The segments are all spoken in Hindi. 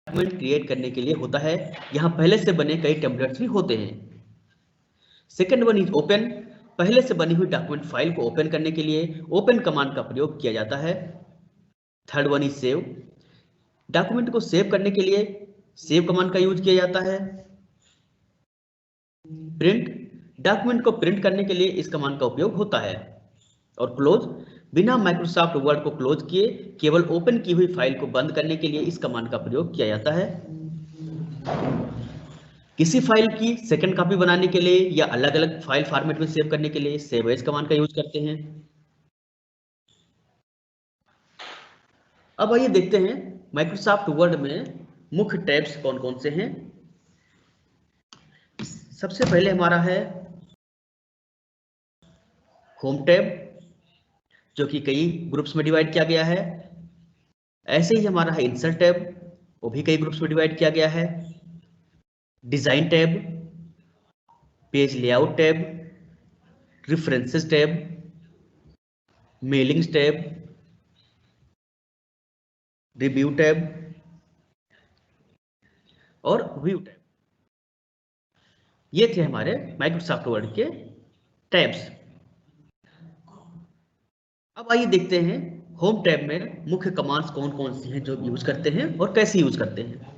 डॉक्यूमेंट क्रिएट करने के लिए होता है। यहाँ पहले से बने कई टेम्पलेट्स भी होते हैं। सेकेंड वन इज ओपन, पहले से बनी हुई डॉक्यूमेंट फाइल को ओपन करने के लिए ओपन कमांड का प्रयोग किया जाता है। Third one is save, document को सेव करने के लिए सेव कमांड का यूज किया जाता है। प्रिंट, डॉक्यूमेंट को प्रिंट करने के लिए इस कमांड का उपयोग होता है। और क्लोज, बिना माइक्रोसॉफ्ट वर्ड को क्लोज किए केवल ओपन की हुई फाइल को बंद करने के लिए इस कमांड का प्रयोग किया जाता है। किसी फाइल की सेकंड कॉपी बनाने के लिए या अलग अलग फाइल फॉर्मेट में सेव करने के लिए सेव एज कमांड का यूज करते हैं। अब आइए देखते हैं माइक्रोसॉफ्ट वर्ड में मुख्य टैब्स कौन कौन से हैं। सबसे पहले हमारा है होम टैब, जो कि कई ग्रुप्स में डिवाइड किया गया है। ऐसे ही हमारा है इंसर्ट टैब, वो भी कई ग्रुप्स में डिवाइड किया गया है। Design tab, page layout tab, references tab, mailings tab, review tab और व्यू टैब। ये थे हमारे माइक्रोसॉफ्ट वर्ड के टैब्स। अब आइए देखते हैं होम टैब में मुख्य कमांड्स कौन कौन सी हैं जो यूज करते हैं और कैसे यूज करते हैं।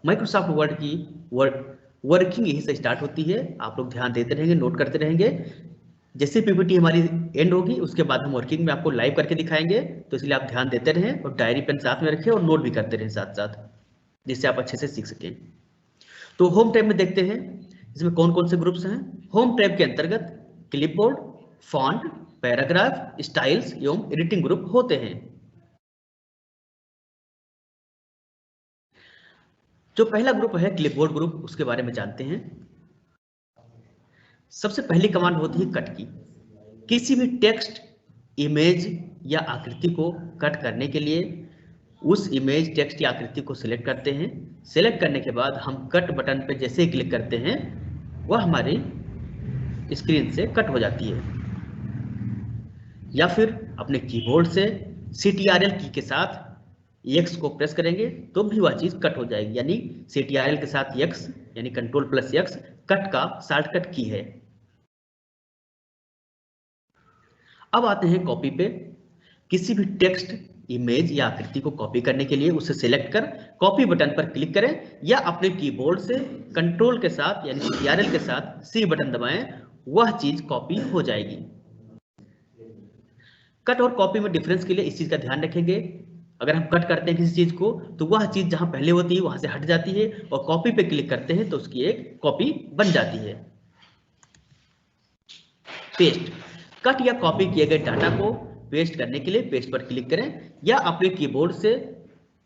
माइक्रोसॉफ्ट वर्ड की वर्किंग यहीं से स्टार्ट होती है। आप लोग ध्यान देते रहेंगे, नोट करते रहेंगे। जैसे पीपीटी हमारी एंड होगी उसके बाद हम वर्किंग में आपको लाइव करके दिखाएंगे, तो इसलिए आप ध्यान देते रहें और डायरी पेन साथ में रखें और नोट भी करते रहें साथ साथ, जिससे आप अच्छे से सीख सकें। तो होम टैब में देखते हैं इसमें कौन कौन से ग्रुप्स हैं। होम टैब के अंतर्गत क्लिपबोर्ड, फॉन्ट, पैराग्राफ, स्टाइल्स एवं एडिटिंग ग्रुप होते हैं। जो पहला ग्रुप है क्लिपबोर्ड ग्रुप, उसके बारे में जानते हैं। सबसे पहली कमांड होती है कट की। किसी भी टेक्स्ट, इमेज या आकृति को कट करने के लिए उस इमेज, टेक्स्ट या आकृति को सिलेक्ट करते हैं। सिलेक्ट करने के बाद हम कट बटन पर जैसे ही क्लिक करते हैं वह हमारी स्क्रीन से कट हो जाती है। या फिर अपने कीबोर्ड से CTRL की के साथ X को प्रेस करेंगे तो भी वह चीज कट हो जाएगी, यानी CTRL के साथ X यानी Ctrl+X कट का शॉर्टकट की है। अब आते हैं कॉपी पे। किसी भी टेक्स्ट, इमेज या आकृति को कॉपी करने के लिए उसे सिलेक्ट कर कॉपी बटन पर क्लिक करें या अपने कीबोर्ड से कंट्रोल के साथ यानी CTRL के साथ C बटन दबाएं, वह चीज कॉपी हो जाएगी। कट और कॉपी में डिफरेंस के लिए इस चीज का ध्यान रखेंगे। अगर हम कट करते हैं किसी चीज को तो वह चीज जहां पहले होती है वहां से हट जाती है, और कॉपी पे क्लिक करते हैं तो उसकी एक कॉपी बन जाती है। पेस्ट, कट या कॉपी किए गए डाटा को पेस्ट करने के लिए पेस्ट पर क्लिक करें या अपने कीबोर्ड से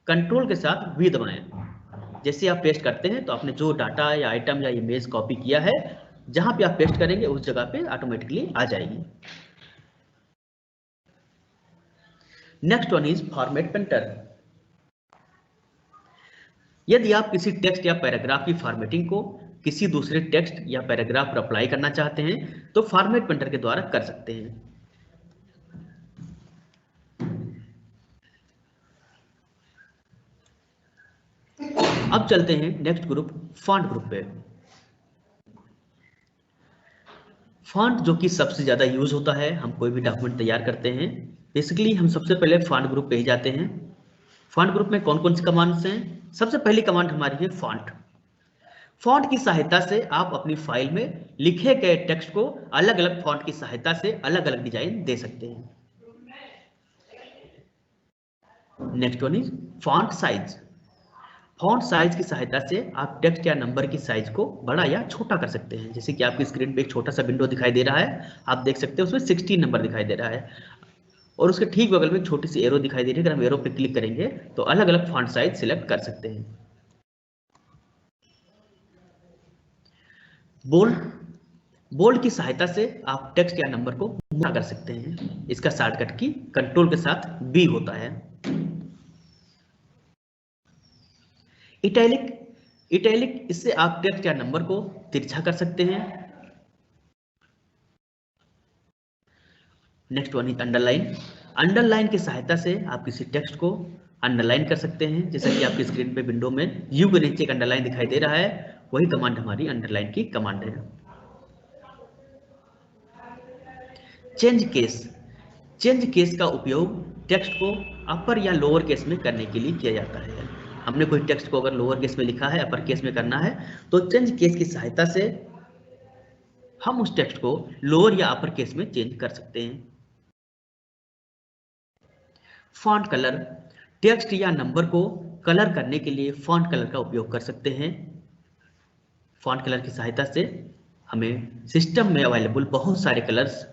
कंट्रोल के साथ V दबाएं। जैसे आप पेस्ट करते हैं तो आपने जो डाटा या आइटम या इमेज कॉपी किया है, जहां पे आप पेस्ट करेंगे उस जगह पे ऑटोमेटिकली आ जाएगी। Next one is format painter. यदि आप किसी टेक्स्ट या पैराग्राफ की फॉर्मेटिंग को किसी दूसरे टेक्स्ट या पैराग्राफ पर अप्लाई करना चाहते हैं तो फॉर्मेट पेंटर के द्वारा कर सकते हैं। अब चलते हैं नेक्स्ट ग्रुप, फॉन्ट ग्रुप पे। फॉन्ट जो कि सबसे ज्यादा यूज होता है, हम कोई भी डॉक्यूमेंट तैयार करते हैं बेसिकली हम सबसे पहले फॉन्ट ग्रुप पे ही जाते हैं। फॉन्ट ग्रुप में कौन कौन सी कमांड्स हैं। सबसे पहली कमांड हमारी है फॉन्ट। फॉन्ट की सहायता से आप अपनी फाइल में लिखे गए टेक्स्ट को अलग अलग फॉन्ट की सहायता से अलग अलग डिजाइन दे सकते हैं। Next one is font size. Font size की सहायता से आप टेक्स्ट या नंबर की साइज को बड़ा या छोटा कर सकते हैं। जैसे कि आपकी स्क्रीन पे एक छोटा सा विंडो दिखाई दे रहा है, आप देख सकते हैं उसमें 16 नंबर दिखाई दे रहा है, और उसके ठीक बगल में एक छोटी सी एरो दिखाई दे रही है। अगर हम एरो पे क्लिक करेंगे तो अलग अलग फॉन्ट साइज सिलेक्ट कर सकते हैं। बोल्ड, बोल्ड की सहायता से आप टेक्स्ट या नंबर को मोटा कर सकते हैं। इसका शॉर्टकट की कंट्रोल के साथ B होता है। इटैलिक, इटैलिक इससे आप टेक्स्ट या नंबर को तिरछा कर सकते हैं। Next one is underline. Underline की सहायता से आप किसी टेक्स्ट को अंडरलाइन कर सकते हैं, जैसा कि आपकी स्क्रीन पे विंडो में यू के नीचे एक अंडरलाइन दिखाई दे रहा है, वही कमांड हमारी अंडरलाइन की कमांड है। चेंज केस, चेंज केस का उपयोग टेक्स्ट को अपर या लोअर केस में करने के लिए किया जाता है। हमने कोई टेक्स्ट को अगर लोअर केस में लिखा है, अपर केस में करना है, तो चेंज केस की सहायता से हम उस टेक्स्ट को लोअर या अपर केस में चेंज कर सकते हैं। फॉन्ट कलर, टेक्स्ट या नंबर को कलर करने के लिए फॉन्ट कलर का उपयोग कर सकते हैं। फॉन्ट कलर की सहायता से हमें सिस्टम में अवेलेबल बहुत सारे कलर्स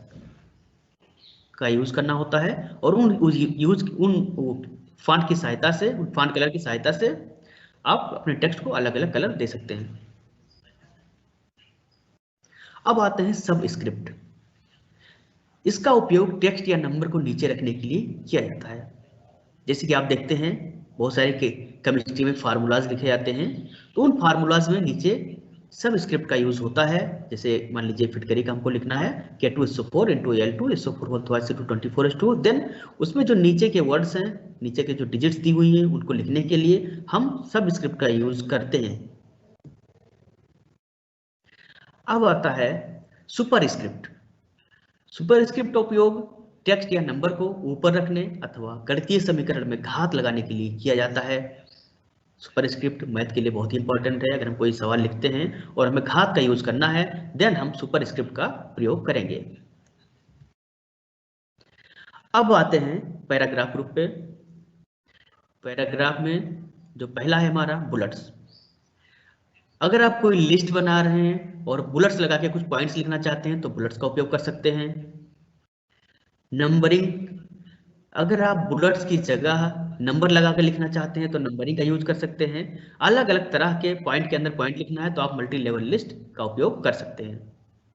का यूज करना होता है, और उन फॉन्ट की सहायता से, उन फॉन्ट कलर की सहायता से आप अपने टेक्स्ट को अलग अलग कलर दे सकते हैं। अब आते हैं सब स्क्रिप्ट। इसका उपयोग टेक्स्ट या नंबर को नीचे रखने के लिए किया जाता है। जैसे कि आप देखते हैं बहुत सारे केमिस्ट्री में फार्मूलाज लिखे जाते हैं, तो उन फार्मूलाज में नीचे सब स्क्रिप्ट का यूज होता है। जैसे मान लीजिए फिटकरी का हमको लिखना है K2SO4 × L2 SO4 24 देन उसमें जो नीचे के वर्ड्स हैं, नीचे के जो डिजिट्स दी हुई हैं, उनको लिखने के लिए हम सब स्क्रिप्ट का यूज करते हैं। अब आता है सुपर स्क्रिप्ट। सुपर स्क्रिप्ट का उपयोग टेक्स्ट या नंबर को ऊपर रखने अथवा गणितीय समीकरण में घात लगाने के लिए किया जाता है। सुपर स्क्रिप्ट मैथ के लिए बहुत ही इंपॉर्टेंट है। अगर हम कोई सवाल लिखते हैं और हमें घात का यूज करना है, देन हम सुपर स्क्रिप्ट का प्रयोग करेंगे। अब आते हैं पैराग्राफ ग्रुप पे। पैराग्राफ में जो पहला है हमारा बुलेट्स। अगर आप कोई लिस्ट बना रहे हैं और बुलेट्स लगा के कुछ पॉइंट्स लिखना चाहते हैं तो बुलेट्स का उपयोग कर सकते हैं। नंबरिंग, अगर आप बुलेट्स की जगह नंबर लगा के लिखना चाहते हैं तो नंबरिंग का यूज कर सकते हैं। अलग अलग तरह के पॉइंट के अंदर पॉइंट लिखना है तो आप मल्टी लेवल लिस्ट का उपयोग कर सकते हैं,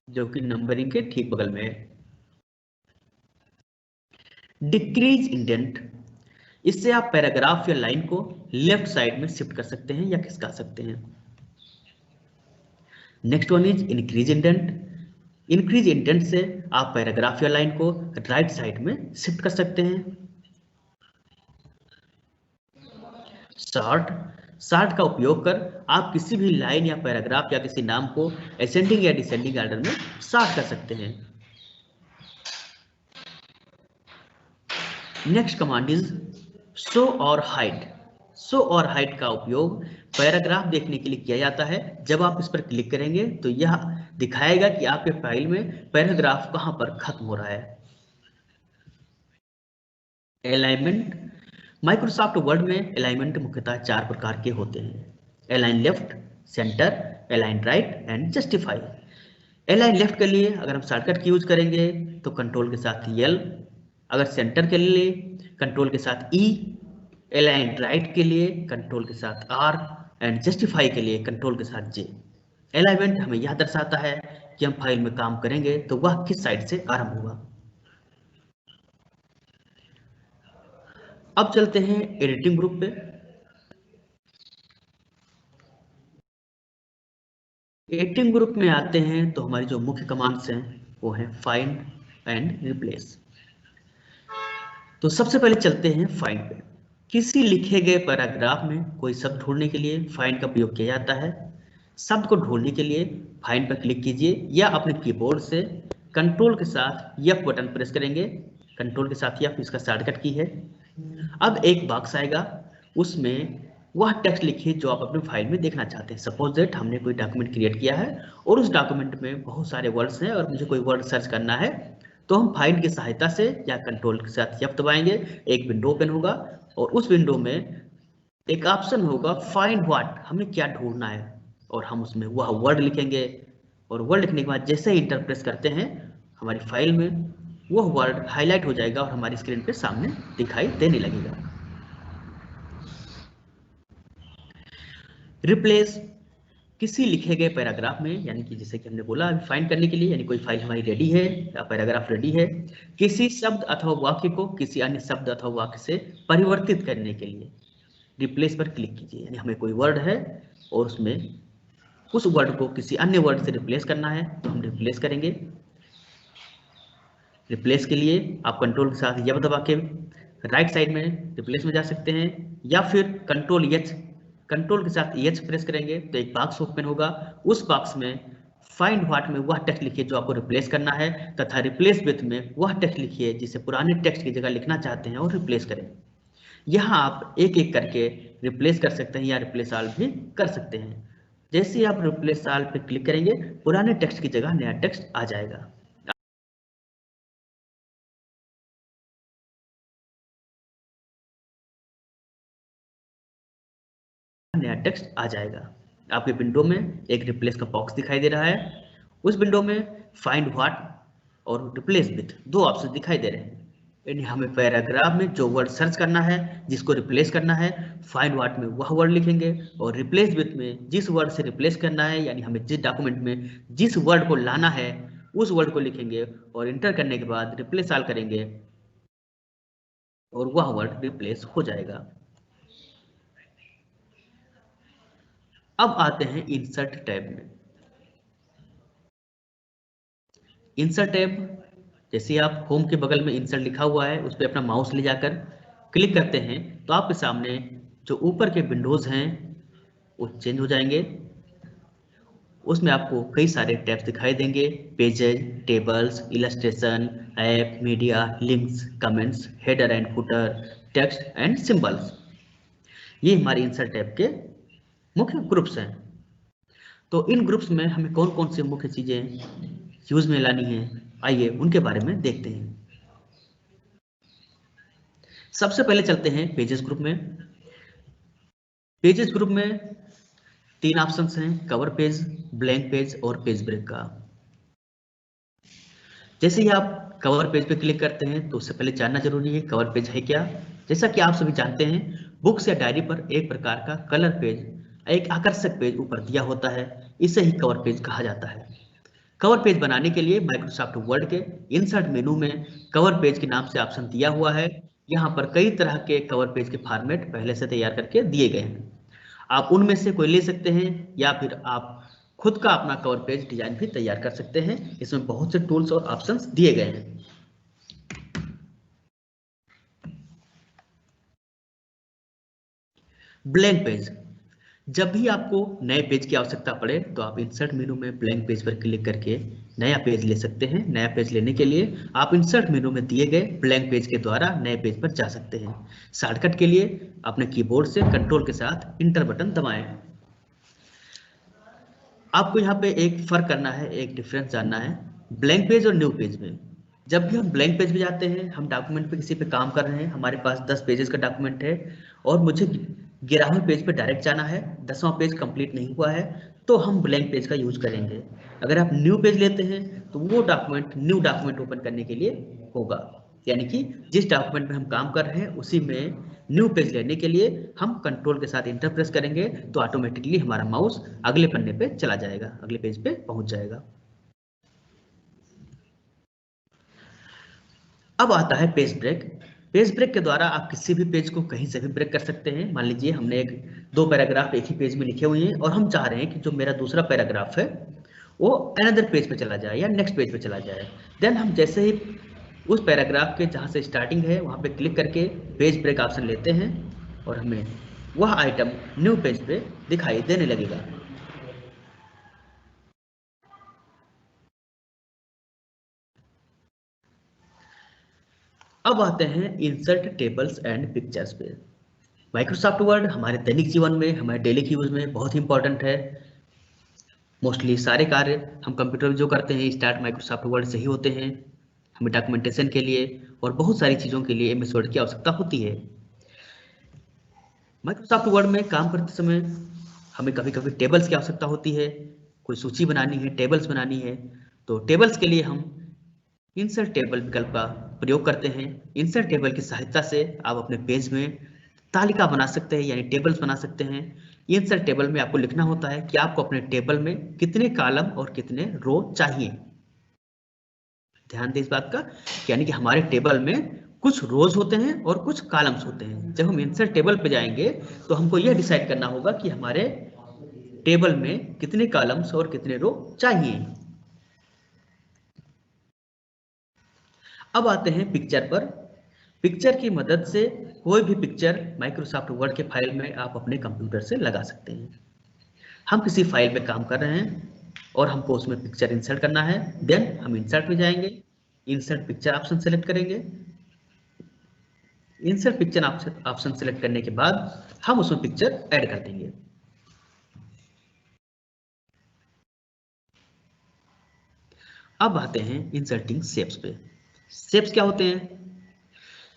जो कि नंबरिंग के ठीक बगल में है। डिक्रीज इंडेंट, इससे आप पैराग्राफ या लाइन को लेफ्ट साइड में शिफ्ट कर सकते हैं या खिसका सकते हैं। Next one is increase indent. Increase indent से आप पैराग्राफ या लाइन को राइट साइड में शिफ्ट कर सकते हैं। सॉर्ट, सॉर्ट का उपयोग कर आप किसी भी लाइन या पैराग्राफ या किसी नाम को असेंडिंग या डिसेंडिंग ऑर्डर में सॉर्ट कर सकते हैं। नेक्स्ट कमांड इज शो और हाइड। शो और हाइड का उपयोग पैराग्राफ देखने के लिए किया जाता है। जब आप इस पर क्लिक करेंगे तो यह दिखाएगा कि आपके फाइल में पैराग्राफ कहां पर खत्म हो रहा है। अलाइनमेंट, माइक्रोसॉफ्ट वर्ड में अलाइनमेंट मुख्यतः 4 प्रकार के होते हैं: align left, centre, align right and justify. Align left के लिए अगर हम शॉर्टकट की यूज करेंगे तो कंट्रोल के साथ L, अगर सेंटर के लिए कंट्रोल के साथ E, अलाइन राइट के लिए कंट्रोल के साथ R एंड जस्टिफाई के लिए कंट्रोल के साथ J। अलाइनमेंट हमें यह दर्शाता है कि हम फाइल में काम करेंगे तो वह किस साइड से आरंभ होगा। अब चलते हैं एडिटिंग ग्रुप पे। एडिटिंग ग्रुप में आते हैं तो हमारी जो मुख्य कमांड्स हैं वो हैं फाइंड एंड रिप्लेस। तो सबसे पहले चलते हैं फाइंड पे। किसी लिखे गए पैराग्राफ में कोई शब्द ढूंढने के लिए फाइंड का प्रयोग किया जाता है। शब्द को ढूंढने के लिए फाइंड पर क्लिक कीजिए या अपने कीबोर्ड से कंट्रोल के साथ F बटन प्रेस करेंगे। कंट्रोल के साथ F इसका शॉर्टकट की है। अब एक बॉक्स आएगा, उसमें वह टेक्स्ट लिखिए जो आप अपने फाइल में देखना चाहते हैं। सपोज दैट हमने कोई डॉक्यूमेंट क्रिएट किया है और उस डॉक्यूमेंट में बहुत सारे वर्ड्स हैं और मुझे कोई वर्ड सर्च करना है, तो हम फाइंड की सहायता से या कंट्रोल के साथ F दबाएंगे, एक विंडो ओपन होगा और उस विंडो में एक ऑप्शन होगा फाइंड व्हाट, हमें क्या ढूंढना है, और हम उसमें वह वर्ड लिखेंगे। और वर्ड लिखने के बाद जैसे ही इंटर प्रेस करते हैं हमारी फाइल में वह वर्ड हाईलाइट हो जाएगा और हमारी स्क्रीन पे सामने दिखाई देने लगेगा। रिप्लेस, किसी लिखे गए पैराग्राफ में, यानी कि जैसे कि हमने बोला फाइंड करने के लिए, यानी कोई फाइल हमारी रेडी है या पैराग्राफ रेडी है, किसी शब्द अथवा वाक्य को किसी अन्य शब्द अथवा वाक्य से परिवर्तित करने के लिए रिप्लेस पर क्लिक कीजिए। यानी हमें कोई वर्ड है और उसमें उस वर्ड को किसी अन्य वर्ड से रिप्लेस करना है तो हम रिप्लेस करेंगे। रिप्लेस के लिए आप कंट्रोल के साथ F दबा के राइट साइड में रिप्लेस में जा सकते हैं, या फिर कंट्रोल के साथ एच प्रेस करेंगे तो एक बॉक्स ओपन होगा। उस बॉक्स में फाइंड व्हाट में वह टेक्स्ट लिखिए जो आपको रिप्लेस करना है, तथा रिप्लेस विथ में वह टेक्स्ट लिखिए जिसे पुराने टेक्स्ट की जगह लिखना चाहते हैं और रिप्लेस करें। यहाँ आप एक एक करके रिप्लेस कर सकते हैं या रिप्लेस ऑल भी कर सकते हैं। जैसे ही आप रिप्लेस ऑल पे क्लिक करेंगे पुराने टेक्स्ट की जगह नया टेक्स्ट आ जाएगा। नया टेक्स्ट आ जाएगा। आपके विंडो में एक रिप्लेस का बॉक्स दिखाई दे रहा है। उस विंडो में फाइंड व्हाट और रिप्लेस विथ दो ऑप्शन दिखाई दे रहे हैं। यानी हमें पैराग्राफ में जो वर्ड सर्च करना है, जिसको रिप्लेस करना है, फाइंड व्हाट में वह वर्ड लिखेंगे, और रिप्लेस विथ में जिस वर्ड से रिप्लेस करना है, यानी हमें जिस डॉक्यूमेंट में जिस वर्ड को लाना है उस वर्ड को लिखेंगे, और इंटर करने के बाद रिप्लेस ऑल करेंगे और वह वर्ड रिप्लेस हो जाएगा। अब आते हैं इंसर्ट टैब में। इंसर्ट टैब, जैसे आप होम के बगल में इंसर्ट लिखा हुआ है उस पर अपना माउस ले जाकर क्लिक करते हैं तो आपके सामने जो ऊपर के विंडोज हैं वो चेंज हो जाएंगे। उसमें आपको कई सारे टैब्स दिखाई देंगे, pages, tables, illustration, app, media, links, comments, header and footer, text and symbols. ये हमारे इंसर्ट टैब के मुख्य ग्रुप्स हैं। तो इन ग्रुप्स में हमें कौन कौन सी मुख्य चीजें यूज में लानी है, आइए उनके बारे में देखते हैं। सबसे पहले चलते हैं पेजेस ग्रुप में। पेजेस ग्रुप में तीन ऑप्शंस हैं, कवर पेज, ब्लैंक पेज और पेज ब्रेक का। जैसे ही आप कवर पेज पे क्लिक करते हैं तो उससे पहले जानना जरूरी है कवर पेज है क्या। जैसा कि आप सभी जानते हैं, बुक्स या डायरी पर एक प्रकार का कलर पेज, एक आकर्षक पेज ऊपर दिया होता है, इसे ही कवर पेज कहा जाता है। कवर पेज बनाने के लिए माइक्रोसॉफ्ट वर्ड के इंसर्ट मेनू में कवर पेज के नाम से ऑप्शन दिया हुआ है। यहाँ पर कई तरह के कवर पेज के फॉर्मेट पहले से तैयार करके दिए गए हैं। आप उनमें से कोई ले सकते हैं या फिर आप खुद का अपना कवर पेज डिजाइन भी तैयार कर सकते हैं। इसमें बहुत से टूल्स और ऑप्शंस दिए गए हैं। ब्लैंक पेज, जब भी आपको नए पेज की आवश्यकता पड़े तो आप इंसर्ट मेनू में ब्लैंक पेज पर क्लिक करके नया पेज ले सकते हैं। नया पेज लेने के लिए आप इंसर्ट मेनू में दिए गए ब्लैंक पेज के द्वारा नए पेज पर जा सकते हैं। शॉर्टकट के लिए अपने कीबोर्ड से कंट्रोल के साथ इंटर बटन दबाएं। आपको यहाँ पे एक फर्क करना है, एक डिफरेंस जानना है ब्लैंक पेज और न्यू पेज में। जब भी हम ब्लैंक पेज पे जाते हैं, हम डॉक्यूमेंट पे किसी पे काम कर रहे हैं, हमारे पास 10 पेजेस का डॉक्यूमेंट है और मुझे 11वें पेज पे डायरेक्ट जाना है, 10वां पेज कंप्लीट नहीं हुआ है, तो हम ब्लैंक पेज का यूज करेंगे। अगर आप न्यू पेज लेते हैं तो वो डॉक्यूमेंट न्यू डॉक्यूमेंट ओपन करने के लिए होगा, यानी कि जिस डॉक्यूमेंट में हम काम कर रहे हैं उसी में न्यू पेज लेने के लिए हम कंट्रोल के साथ इंटर प्रेस करेंगे तो ऑटोमेटिकली हमारा माउस अगले पन्ने पे चला जाएगा, अगले पेज पे पहुंच जाएगा। अब आता है पेज ब्रेक। पेज ब्रेक के द्वारा आप किसी भी पेज को कहीं से भी ब्रेक कर सकते हैं। मान लीजिए हमने दो पैराग्राफ एक ही पेज में लिखे हुए हैं और हम चाह रहे हैं कि जो मेरा दूसरा पैराग्राफ है वो अनदर पेज पे चला जाए या नेक्स्ट पेज पे चला जाए। देन हम जैसे ही उस पैराग्राफ के जहाँ से स्टार्टिंग है वहाँ पे क्लिक करके पेज ब्रेक ऑप्शन लेते हैं और हमें वह आइटम न्यू पेज पे दिखाई देने लगेगा। अब आते हैं इंसर्ट टेबल्स एंड पिक्चर्स पे। माइक्रोसॉफ्ट वर्ड हमारे दैनिक जीवन में, हमारे डेली यूज में बहुत ही इंपॉर्टेंट है। मोस्टली सारे कार्य हम कंप्यूटर में जो करते हैं स्टार्ट माइक्रोसॉफ्ट वर्ड से ही होते हैं। हमें डॉक्यूमेंटेशन के लिए और बहुत सारी चीज़ों के लिए एमएस वर्ड की आवश्यकता होती है। माइक्रोसॉफ्ट वर्ड में काम करते समय हमें कभी कभी टेबल्स की आवश्यकता होती है, कोई सूची बनानी है, टेबल्स बनानी है। तो टेबल्स के लिए हम इंसर्ट टेबल विकल्प का प्रयोग करते हैं। इंसर्ट टेबल की सहायता से आप अपने पेज में तालिका बना सकते हैं, यानी टेबल्स बना सकते हैं। इंसर्ट टेबल में आपको लिखना होता है कि आपको अपने टेबल में कितने कॉलम और कितने रो चाहिए। ध्यान दें इस बात का, यानी कि हमारे टेबल में कुछ रोज होते हैं और कुछ कॉलम्स होते हैं। जब हम इंसर्ट टेबल पे जाएंगे तो हमको यह डिसाइड करना होगा कि हमारे टेबल में कितने कॉलम्स और कितने रो चाहिए। अब आते हैं पिक्चर पर। पिक्चर की मदद से कोई भी पिक्चर माइक्रोसॉफ्ट वर्ड के फाइल में आप अपने कंप्यूटर से लगा सकते हैं। हम किसी फाइल में काम कर रहे हैं और हमको उसमें पिक्चर इंसर्ट करना है, देन हम इंसर्ट में जाएंगे, इंसर्ट पिक्चर ऑप्शन सेलेक्ट करेंगे। इंसर्ट पिक्चर ऑप्शन सेलेक्ट करने के बाद हम उसमें पिक्चर ऐड कर देंगे। अब आते हैं इंसर्टिंग शेप्स पे। शेप्स क्या होते हैं?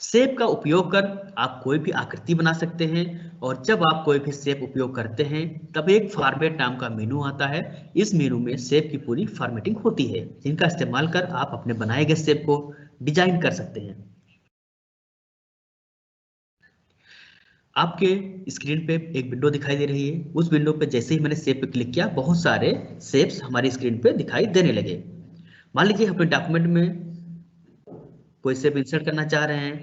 शेप का उपयोग कर आप कोई भी आकृति बना सकते हैं, और जब आप कोई भी शेप उपयोग करते हैं तब एक फॉर्मेट नाम का मेनू आता है। इस मेनू में शेप की पूरी फॉर्मेटिंग होती है, जिनका इस्तेमाल कर आप अपने बनाए गए शेप को डिजाइन कर सकते हैं। आपके स्क्रीन पे एक विंडो दिखाई दे रही है। उस विंडो पे जैसे ही मैंने शेप पे क्लिक किया, बहुत सारे शेप्स हमारी स्क्रीन पे दिखाई देने लगे। मान लीजिए अपने डॉक्यूमेंट में कोई शेप इंसर्ट करना चाह रहे हैं,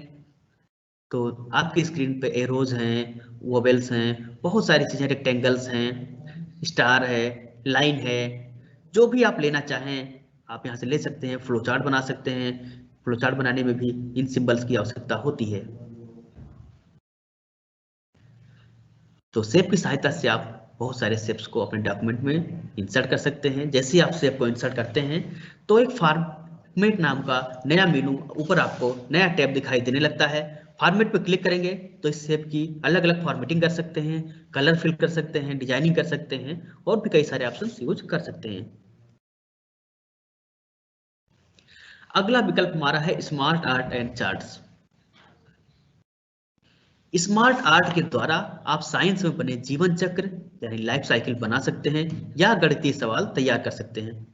तो आपकी स्क्रीन पे एरोज हैं, वोवेल्स हैं, बहुत सारी चीजें, रेक्टेंगल्स हैं, स्टार है, लाइन है, जो भी आप लेना चाहें आप यहाँ से ले सकते हैं। फ्लो चार्ट बना सकते हैं। फ्लो चार्ट बनाने में भी इन सिंबल्स की आवश्यकता होती है। तो शेप की सहायता से आप बहुत सारे शेप्स को अपने डॉक्यूमेंट में इंसर्ट कर सकते हैं। जैसे ही आप शेप को इंसर्ट करते हैं तो एक फॉर्मेट नाम का नया मेनू ऊपर आपको नया टैब दिखाई देने लगता है। फॉर्मेट पर क्लिक करेंगे तो इस शेप की अलग अलग फॉर्मेटिंग कर सकते हैं, कलर फिल कर सकते हैं, डिजाइनिंग कर सकते हैं, और भी कई सारे ऑप्शन यूज कर सकते हैं। अगला विकल्प हमारा है smart art and charts. Smart art के द्वारा आप साइंस में बने जीवन चक्र यानी लाइफ साइकिल बना सकते हैं, या गणितीय सवाल तैयार कर सकते हैं।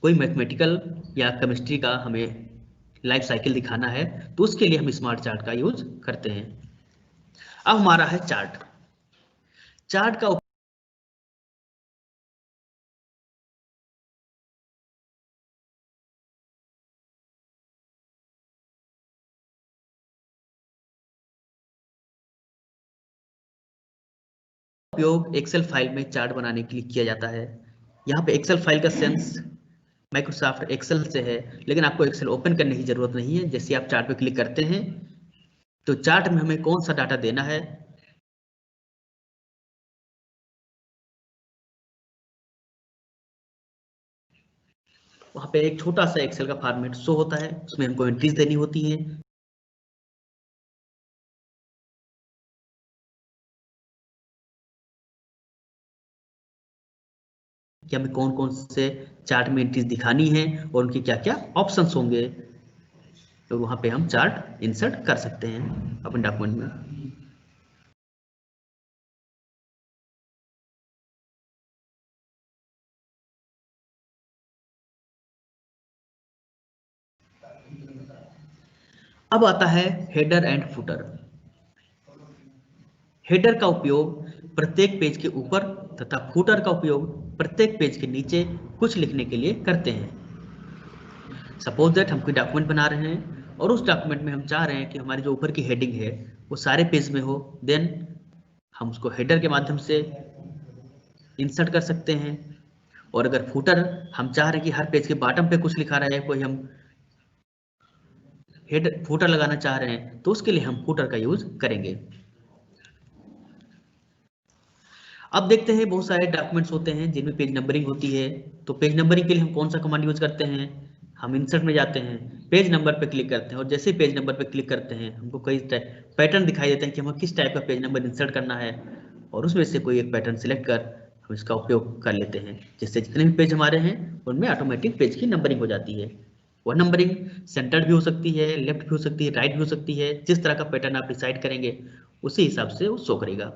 कोई मैथमेटिकल या केमिस्ट्री का हमें लाइफ साइकिल दिखाना है तो उसके लिए हम स्मार्ट चार्ट का यूज करते हैं। अब हमारा है चार्ट। चार्ट का उपयोग एक्सेल फाइल में चार्ट बनाने के लिए किया जाता है। यहाँ पे एक्सेल फाइल का सेंस माइक्रोसॉफ्ट एक्सेल से है, लेकिन आपको एक्सेल ओपन करने की जरूरत नहीं है। जैसे आप चार्ट पे क्लिक करते हैं तो चार्ट में हमें कौन सा डाटा देना है, वहां पे एक छोटा सा एक्सेल का फॉर्मेट शो होता है, उसमें हमको एंट्रीज देनी होती है। कि हमें कौन कौन से चार्ट में एंट्रीज दिखानी है और उनके क्या क्या ऑप्शंस होंगे, तो वहां पे हम चार्ट इंसर्ट कर सकते हैं अपने डॉक्यूमेंट में। अब आता है हेडर एंड फुटर। हेडर का उपयोग प्रत्येक पेज के ऊपर तथा फुटर का उपयोग प्रत्येक पेज के नीचे कुछ लिखने के लिए करते हैं। सपोज दैट हम कोई डॉक्यूमेंट बना रहे हैं और उस डॉक्यूमेंट में हम चाह रहे हैं कि हमारी जो ऊपर की हेडिंग है वो सारे पेज में हो, देन हम उसको हेडर के माध्यम से इंसर्ट कर सकते हैं। और अगर फुटर हम चाह रहे हैं कि हर पेज के बॉटम पे कुछ लिखा रहे, कोई हम हेड फुटर लगाना चाह रहे हैं, तो उसके लिए हम फुटर का यूज करेंगे। अब देखते हैं बहुत सारे डॉक्यूमेंट्स होते हैं जिनमें पेज नंबरिंग होती है। तो पेज नंबरिंग के लिए हम कौन सा कमांड यूज करते हैं? हम इंसर्ट में जाते हैं, पेज नंबर पे क्लिक करते हैं, और जैसे ही पेज नंबर पे क्लिक करते हैं हमको कई पैटर्न दिखाई देते हैं कि हमें किस टाइप का पेज नंबर इंसर्ट करना है, और उसमें से कोई एक पैटर्न सिलेक्ट कर हम इसका उपयोग कर लेते हैं, जिससे जितने भी पेज हमारे हैं उनमें ऑटोमेटिक पेज की नंबरिंग हो जाती है। वह नंबरिंग सेंटर्ड भी हो सकती है, लेफ्ट भी हो सकती है, राइट भी हो सकती है। जिस तरह का पैटर्न आप डिसाइड करेंगे उसी हिसाब से वो शो करेगा।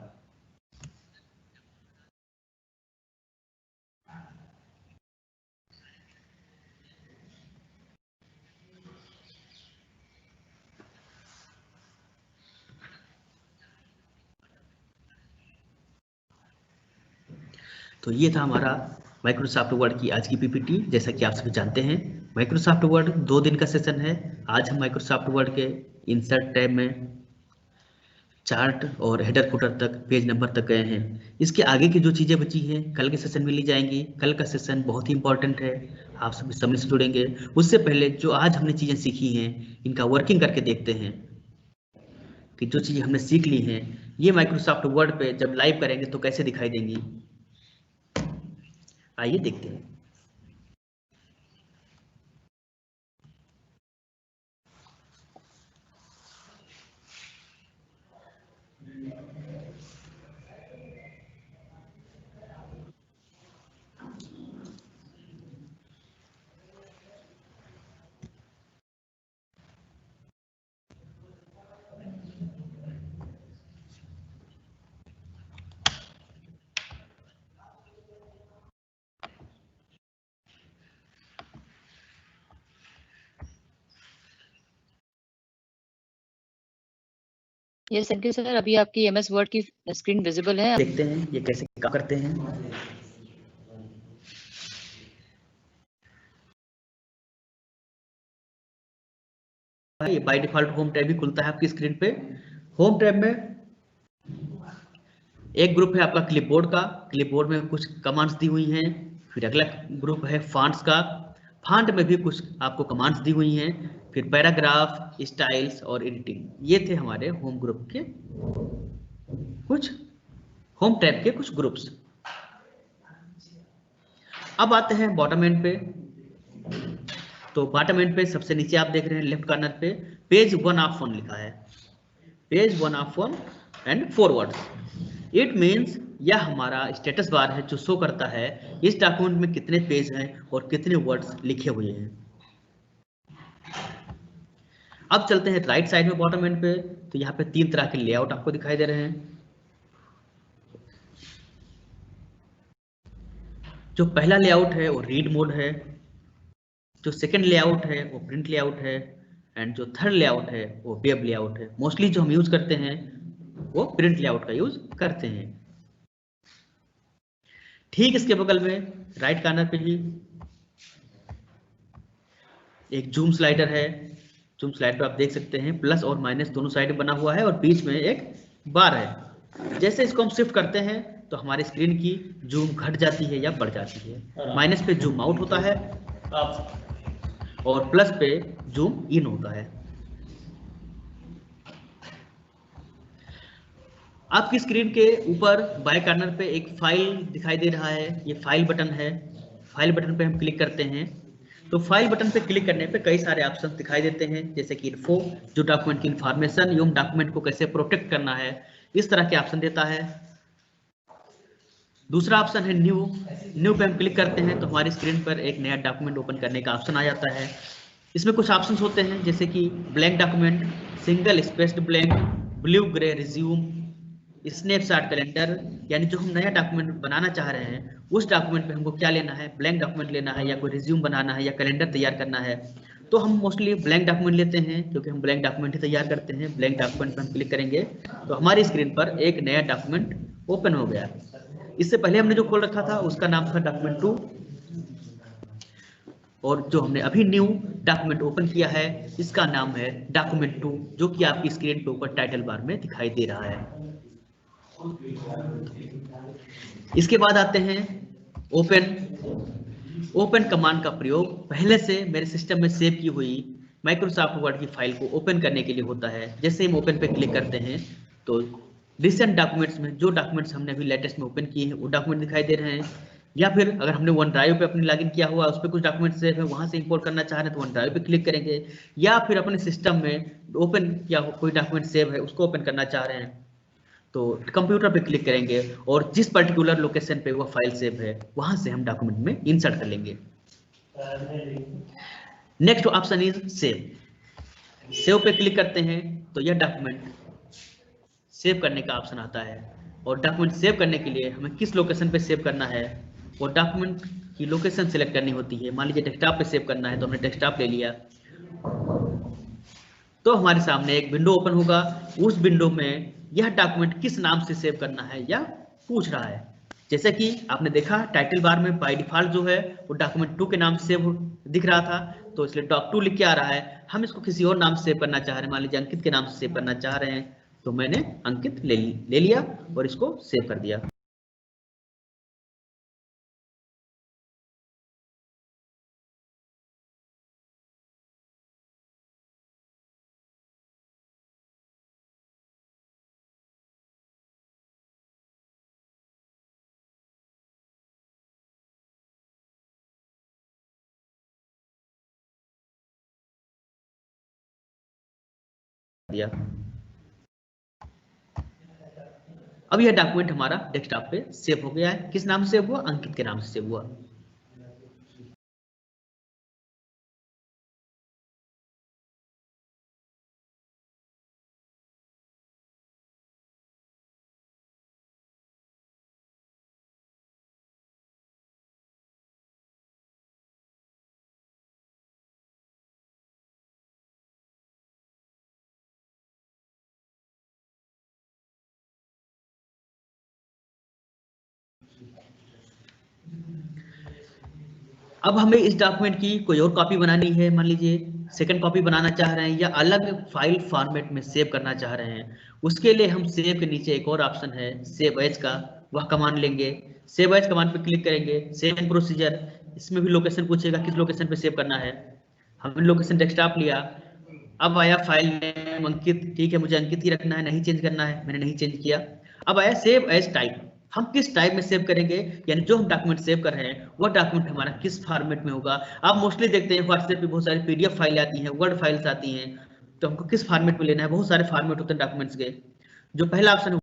तो ये था हमारा माइक्रोसॉफ्ट वर्ड की आज की पीपीटी। जैसा कि आप सभी जानते हैं माइक्रोसॉफ्ट वर्ड 2 दिन का सेशन है। आज हम माइक्रोसॉफ्ट वर्ड के इंसर्ट टैब में चार्ट और हेडर फुटर तक, पेज नंबर तक गए हैं। इसके आगे की जो चीज़ें बची हैं कल के सेशन में ली जाएंगी। कल का सेशन बहुत ही इंपॉर्टेंट है, आप सभी समय से जुड़ेंगे। उससे पहले जो आज हमने चीज़ें सीखी हैं इनका वर्किंग करके देखते हैं कि जो चीज़ें हमने सीख ली हैं ये माइक्रोसॉफ्ट वर्ड पे जब लाइव करेंगे तो कैसे दिखाई देंगी। आइए देखते हैं। Yes thank you sir. अभी आपकी एमएस वर्ड की स्क्रीन विजिबल है। देखते हैं ये कैसे काम करते हैं। ये बाय डिफॉल्ट होम टैब ही खुलता है आपकी स्क्रीन पे। होम टैब में एक ग्रुप है आपका क्लिपबोर्ड का, क्लिपबोर्ड में कुछ कमांड्स दी हुई हैं। फिर अगला ग्रुप है फॉन्ट्स का, फॉन्ट में भी कुछ आपको कमांड्स दी हुई हैं। फिर पैराग्राफ, स्टाइल्स और एडिटिंग, ये थे हमारे होम ग्रुप के कुछ, होम टैब के कुछ ग्रुप्स। अब आते हैं बॉटम एंड पे। तो बॉटम एंड पे सबसे नीचे आप देख रहे हैं लेफ्ट कॉर्नर पे पेज 1 ऑफ 1 लिखा है, page 1 of 1 and forward. It means यह हमारा स्टेटस बार है जो शो करता है इस डॉक्यूमेंट में कितने पेज हैं और कितने वर्ड्स लिखे हुए हैं। अब चलते हैं राइट साइड में बॉटम एंड पे। तो यहाँ पे 3 तरह के लेआउट आपको दिखाई दे रहे हैं। जो पहला लेआउट है वो रीड मोड है, जो सेकंड लेआउट है वो प्रिंट लेआउट है, एंड जो थर्ड लेआउट है वो वेब लेआउट है। मोस्टली जो हम यूज करते हैं वो प्रिंट लेआउट का यूज करते हैं। ठीक इसके बगल में राइट कॉर्नर पे ही एक जूम स्लाइडर है। जूम स्लाइडर आप देख सकते हैं प्लस और माइनस दोनों साइड बना हुआ है और बीच में एक बार है। जैसे इसको हम शिफ्ट करते हैं तो हमारी स्क्रीन की जूम घट जाती है या बढ़ जाती है। माइनस पे जूम आउट होता है और प्लस पे जूम इन होता है। आपकी स्क्रीन के ऊपर बाएं कॉर्नर पे एक फाइल दिखाई दे रहा है, ये फाइल बटन है। फाइल बटन पे हम क्लिक करते हैं तो फाइल बटन पे क्लिक करने पे कई सारे ऑप्शन दिखाई देते हैं, जैसे कि इन्फो जो डॉक्यूमेंट की इंफॉर्मेशन एवं डॉक्यूमेंट को कैसे प्रोटेक्ट करना है, इस तरह के ऑप्शन देता है। दूसरा ऑप्शन है न्यू। न्यू पे हम क्लिक करते हैं तो हमारी स्क्रीन पर एक नया डॉक्यूमेंट ओपन करने का ऑप्शन आ जाता है। इसमें कुछ ऑप्शंस होते हैं जैसे कि blank document, single spaced blank, blue grey resume, snapshot calendar. यानी जो हम नया डॉक्यूमेंट बनाना चाह रहे हैं उस डॉक्यूमेंट पे हमको क्या लेना है, ब्लैंक डॉक्यूमेंट लेना है या कोई रिज्यूम बनाना है या कैलेंडर तैयार करना है। तो हम मोस्टली ब्लैंक डॉक्यूमेंट लेते हैं क्योंकि हम ब्लैंक डॉक्यूमेंट ही तैयार करते हैं। ब्लैंक डॉक्यूमेंट पर हम क्लिक करेंगे तो हमारी स्क्रीन पर एक नया डॉक्यूमेंट ओपन हो गया। इससे पहले हमने जो खोल रखा था उसका नाम था डॉक्यूमेंट 2, और जो हमने अभी न्यू डॉक्यूमेंट ओपन किया है इसका नाम है डॉक्यूमेंट 2, जो कि आपकी स्क्रीन पे ऊपर टाइटल बार में दिखाई दे रहा है। इसके बाद आते हैं ओपन। ओपन कमांड का प्रयोग पहले से मेरे सिस्टम में सेव की हुई माइक्रोसॉफ्ट वर्ड की फाइल को ओपन करने के लिए होता है। जैसे हम ओपन पे क्लिक करते हैं तो रिसेंट डॉक्यूमेंट्स में जो डॉक्यूमेंट्स हमने अभी लेटेस्ट में ओपन किए हैं वो डॉक्यूमेंट दिखाई दे रहे हैं। या फिर अगर हमने वन ड्राइव पे अपने लॉगिन किया हुआ उस पर कुछ डॉक्यूमेंट सेव है, वहां से इंपोर्ट करना चाह रहे हैं तो वन ड्राइव पे क्लिक करेंगे। या फिर अपने सिस्टम में ओपन किया कोई डॉक्यूमेंट सेव है उसको ओपन करना चाह रहे हैं तो कंप्यूटर पे क्लिक करेंगे और जिस पर्टिकुलर लोकेशन पे वो फाइल सेव है वहां से हम डॉक्यूमेंट में इंसर्ट कर लेंगे। Next option is save. Save पे क्लिक करते हैं तो यह डॉक्यूमेंट सेव करने का ऑप्शन आता है। और डॉक्यूमेंट सेव करने के लिए हमें किस लोकेशन पे सेव करना है वो डॉक्यूमेंट की लोकेशन सिलेक्ट करनी होती है। मान लीजिए डेस्कटॉप पे सेव करना है तो हमने डेस्कटॉप ले लिया तो हमारे सामने एक विंडो ओपन होगा। उस विंडो में यह डॉक्यूमेंट किस नाम से सेव करना है या पूछ रहा है। जैसे कि आपने देखा टाइटल बार में बाय डिफॉल्ट जो है वो डॉक्यूमेंट 2 के नाम से सेव दिख रहा था तो इसलिए doc2 लिख के आ रहा है। हम इसको किसी और नाम से सेव करना चाह रहे हैं, मान लीजिए अंकित के नाम से सेव करना चाह रहे हैं तो मैंने अंकित ले लिया और इसको सेव कर दिया। दिया। अब यह डॉक्यूमेंट हमारा डेस्कटॉप पे सेव हो गया है। किस नाम से सेव हुआ? अंकित के नाम से सेव हुआ। अब हमें इस डॉक्यूमेंट की कोई और कॉपी बनानी है, मान लीजिए सेकंड कॉपी बनाना चाह रहे हैं या अलग फाइल फॉर्मेट में सेव करना चाह रहे हैं। उसके लिए हम सेव के नीचे एक और ऑप्शन है सेव एज का, वह कमांड लेंगे। सेव एज कमांड पे क्लिक करेंगे। सेम प्रोसीजर, इसमें भी लोकेशन पूछेगा किस लोकेशन पे सेव करना है। हमने लोकेशन डेस्कटॉप लिया। अब आया फाइल नेम अंकित, ठीक है मुझे अंकित ही रखना है, नहीं चेंज करना है, मैंने नहीं चेंज किया। अब आया सेव एज टाइप, हम किस टाइप में सेव करेंगे, यानी जो हम डॉक्यूमेंट सेव कर रहे हैं वह डॉक्यूमेंट हमारा किस फॉर्मेट में होगा। आप मोस्टली देखते हैं व्हाट्सएप पे बहुत सारी पीडीएफ फाइल आती हैं, वर्ड फाइल्स आती हैं, तो हमको किस फॉर्मेट में लेना है। बहुत सारे फॉर्मेट होते हैं डॉक्यूमेंट्स के। जो पहला ऑप्शन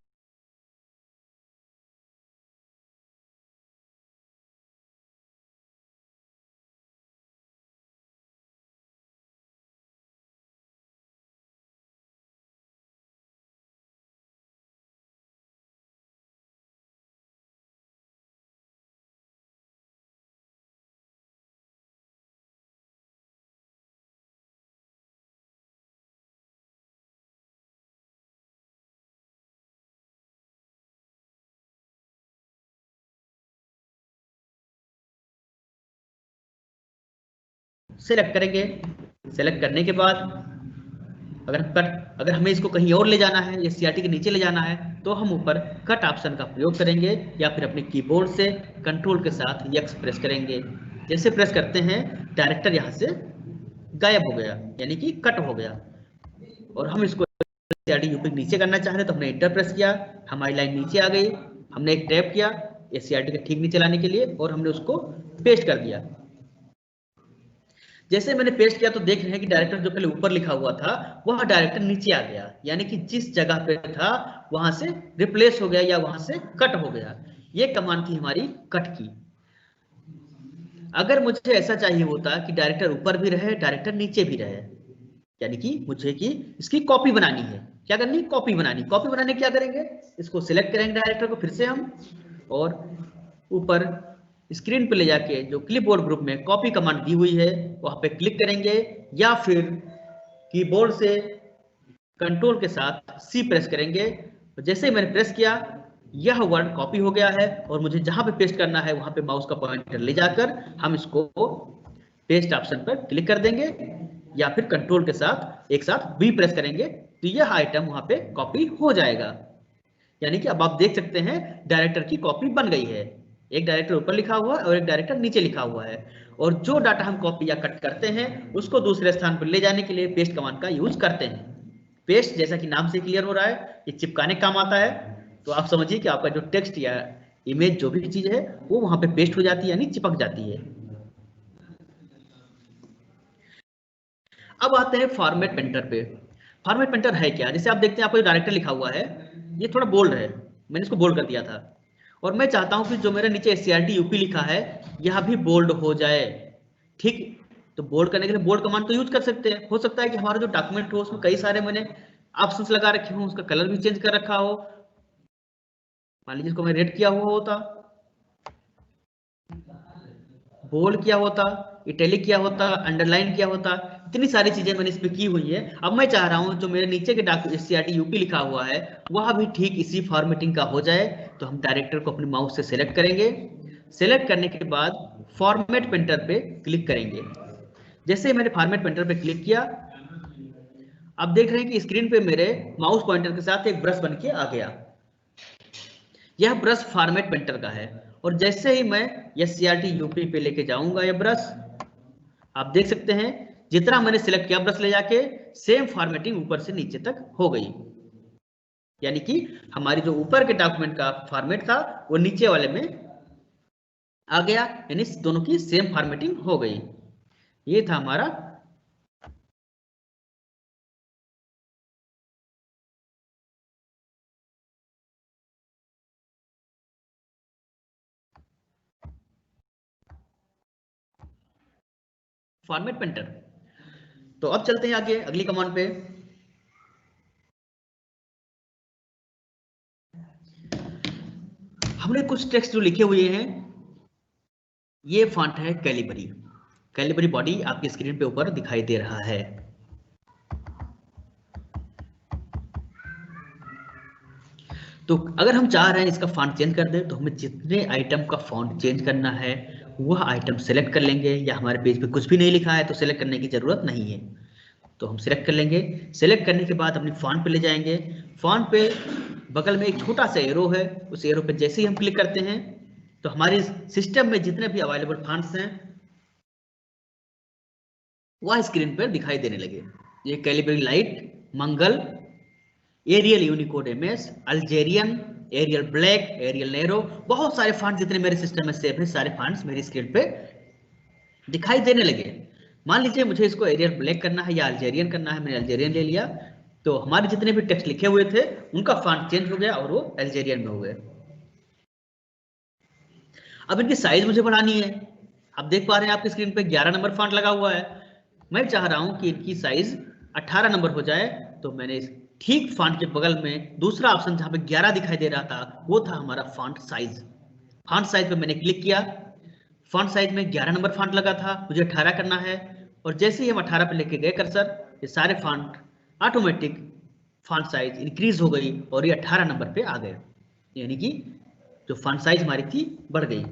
सेलेक्ट करेंगे। सेलेक्ट करने के बाद अगर हमें इसको कहीं और ले जाना है या सीआरटी के नीचे ले जाना है तो हम ऊपर कट ऑप्शन का प्रयोग करेंगे या फिर अपने कीबोर्ड से कंट्रोल के साथ यक्स प्रेस करेंगे। जैसे प्रेस करते हैं डायरेक्टर यहाँ से गायब हो गया, यानी कि कट हो गया। और हम इसको सीआरटी यूपी नीचे करना चाह रहे हैं तो हमने इंटर प्रेस किया, हमारी लाइन नीचे आ गई। हमने एक टैप किया सीआरटी के ठीक नीचे लाने के लिए और हमने उसको पेस्ट कर दिया। जैसे मैंने पेस्ट किया तो देख रहे हैं कि डायरेक्टर जो पहले ऊपर लिखा हुआ था वह डायरेक्टर नीचे आ गया, यानी कि जिस जगह पे था वहां से रिप्लेस हो गया या वहां से कट हो गया। ये कमांड थी हमारी कट की। अगर मुझे ऐसा चाहिए होता कि डायरेक्टर ऊपर भी रहे डायरेक्टर नीचे भी रहे, यानी कि मुझे कि इसकी कॉपी बनानी है। क्या करनी है? कॉपी बनानी। कॉपी बनाने क्या करेंगे, इसको सिलेक्ट करेंगे डायरेक्टर को फिर से हम, और ऊपर स्क्रीन पे ले जाके जो क्लिपबोर्ड ग्रुप में कॉपी कमांड दी हुई है वहां पे क्लिक करेंगे या फिर कीबोर्ड से कंट्रोल के साथ सी प्रेस करेंगे। तो जैसे ही मैंने प्रेस किया यह वर्ड कॉपी हो गया है और मुझे जहां पे पेस्ट करना है वहां पे माउस का पॉइंटर ले जाकर हम इसको पेस्ट ऑप्शन पर क्लिक कर देंगे या फिर कंट्रोल के साथ एक साथ बी प्रेस करेंगे तो यह आइटम वहां पे कॉपी हो जाएगा। यानी कि अब आप देख सकते हैं डायरेक्टर की कॉपी बन गई है। एक डायरेक्टर ऊपर लिखा हुआ है और एक डायरेक्टर नीचे लिखा हुआ है। और जो डाटा हम कॉपी या कट करते हैं उसको दूसरे स्थान पर ले जाने के लिए पेस्ट कमांड का यूज करते हैं। पेस्ट जैसा कि नाम से क्लियर हो रहा है ये चिपकाने काम आता है। तो आप समझिए कि आपका जो टेक्स्ट या इमेज जो भी चीज है वो वहां पे पेस्ट हो जाती है, यानी चिपक जाती है। अब आते हैं फॉर्मेट पेंटर पे। फॉर्मेट पेंटर है क्या? जैसे आप देखते हैं आपको डायरेक्टर लिखा हुआ है, ये थोड़ा बोल्ड है, मैंने इसको बोल्ड कर दिया था और मैं चाहता हूं कि जो मेरे नीचे सीआरटी यूपी लिखा है यह भी बोल्ड हो जाए। ठीक, तो बोल्ड करने के लिए बोल्ड कमांड तो यूज कर सकते हैं। हो सकता है कि हमारा जो डॉक्यूमेंट हो उसमें कई सारे मैंने ऑप्शंस लगा रखे हो, उसका कलर भी चेंज कर रखा हो। मान लीजिए इसको मैं रेड किया हुआ होता, बोल्ड किया होता, इटैलिक किया होता, अंडरलाइन किया होता, इतनी सारी चीजें मैंने इसमें की हुई है। अब मैं चाह रहा हूं जो मेरे नीचे के सीआरटी यूपी लिखा हुआ है वह भी ठीक इसी फॉर्मेटिंग का हो जाए। तो हम डायरेक्टर को अपने माउस से सिलेक्ट करेंगे। सिलेक्ट करने के बाद फॉर्मेट पेंटर पे क्लिक करेंगे। जैसे मैंने फॉर्मेट पेंटर पे क्लिक किया आप देख रहे हैं कि स्क्रीन पे मेरे माउस पॉइंटर के साथ एक ब्रश बन के आ गया। यह ब्रश फॉर्मेट पेंटर का है और जैसे ही मैं SCRT यूपी पे लेके जाऊंगा ये ब्रश, आप देख सकते हैं जितना मैंने सिलेक्ट किया ब्रश ले जाके सेम फॉर्मेटिंग ऊपर से नीचे तक हो गई। यानी कि हमारी जो ऊपर के डॉक्यूमेंट का फॉर्मेट था वो नीचे वाले में आ गया, यानी दोनों की सेम फॉर्मेटिंग हो गई। ये था हमारा फॉर्मेट पेंटर। तो अब चलते हैं आगे अगली कमांड पे। हमने कुछ टेक्स्ट जो लिखे हुए हैं, ये फॉन्ट है कैलिबरी। कैलिबरी बॉडी आपकी स्क्रीन पे ऊपर दिखाई दे रहा है। तो अगर हम चाह रहे हैं इसका फॉन्ट चेंज कर दें तो हमें जितने आइटम का फॉन्ट चेंज करना है वह आइटम सेलेक्ट कर लेंगे, या हमारे पेज पे कुछ भी नहीं लिखा है तो सेलेक्ट करने की जरूरत नहीं है। तो हम सिलेक्ट कर लेंगे। सिलेक्ट करने के बाद अपनी फॉन्ट पे ले जाएंगे। फॉन्ट पे बगल में एक छोटा सा एरो है, उस एरो पे जैसे ही हम क्लिक करते हैं तो हमारे सिस्टम में जितने भी अवेलेबल फॉन्ट्स हैं वह स्क्रीन पर दिखाई देने लगे। ये Calibri Light, Mangal, Arial Unicode MS, Algerian, Arial Black, Arial Narrow, बहुत सारे फॉन्ट जितने मेरे सिस्टम में सेव हैं सारे फॉन्ट्स मेरी स्क्रीन पे दिखाई देने लगे। मान लीजिए मुझे इसको एरियल ब्लैक करना है या अल्जेरियन करना है, मैंने अल्जेरियन ले लिया। तो हमारे जितने भी टेक्स्ट लिखे हुए थे उनका फॉन्ट चेंज हो गया और वो अल्जेरियन में हो गए। अब इनकी साइज मुझे बढ़ानी है। आप देख पा रहे हैं आपकी स्क्रीन पे 11 नंबर फॉन्ट लगा हुआ है। मैं चाह रहा हूं कि इनकी साइज 18 नंबर हो जाए। तो मैंने ठीक फॉन्ट के बगल में दूसरा ऑप्शन जहां पे 11 दिखाई दे रहा था वो था हमारा फॉन्ट साइज। फॉन्ट साइज पे मैंने क्लिक किया। फॉन्ट साइज में 11 नंबर फॉन्ट लगा था, मुझे 18 करना है। और जैसे ही हम 18 पे लेके गए कर्सर, ये सारे font automatic font size increase हो गई और ये 18 नंबर पे आ गए। यानी कि जो फॉन्ट साइज हमारी थी बढ़ गई।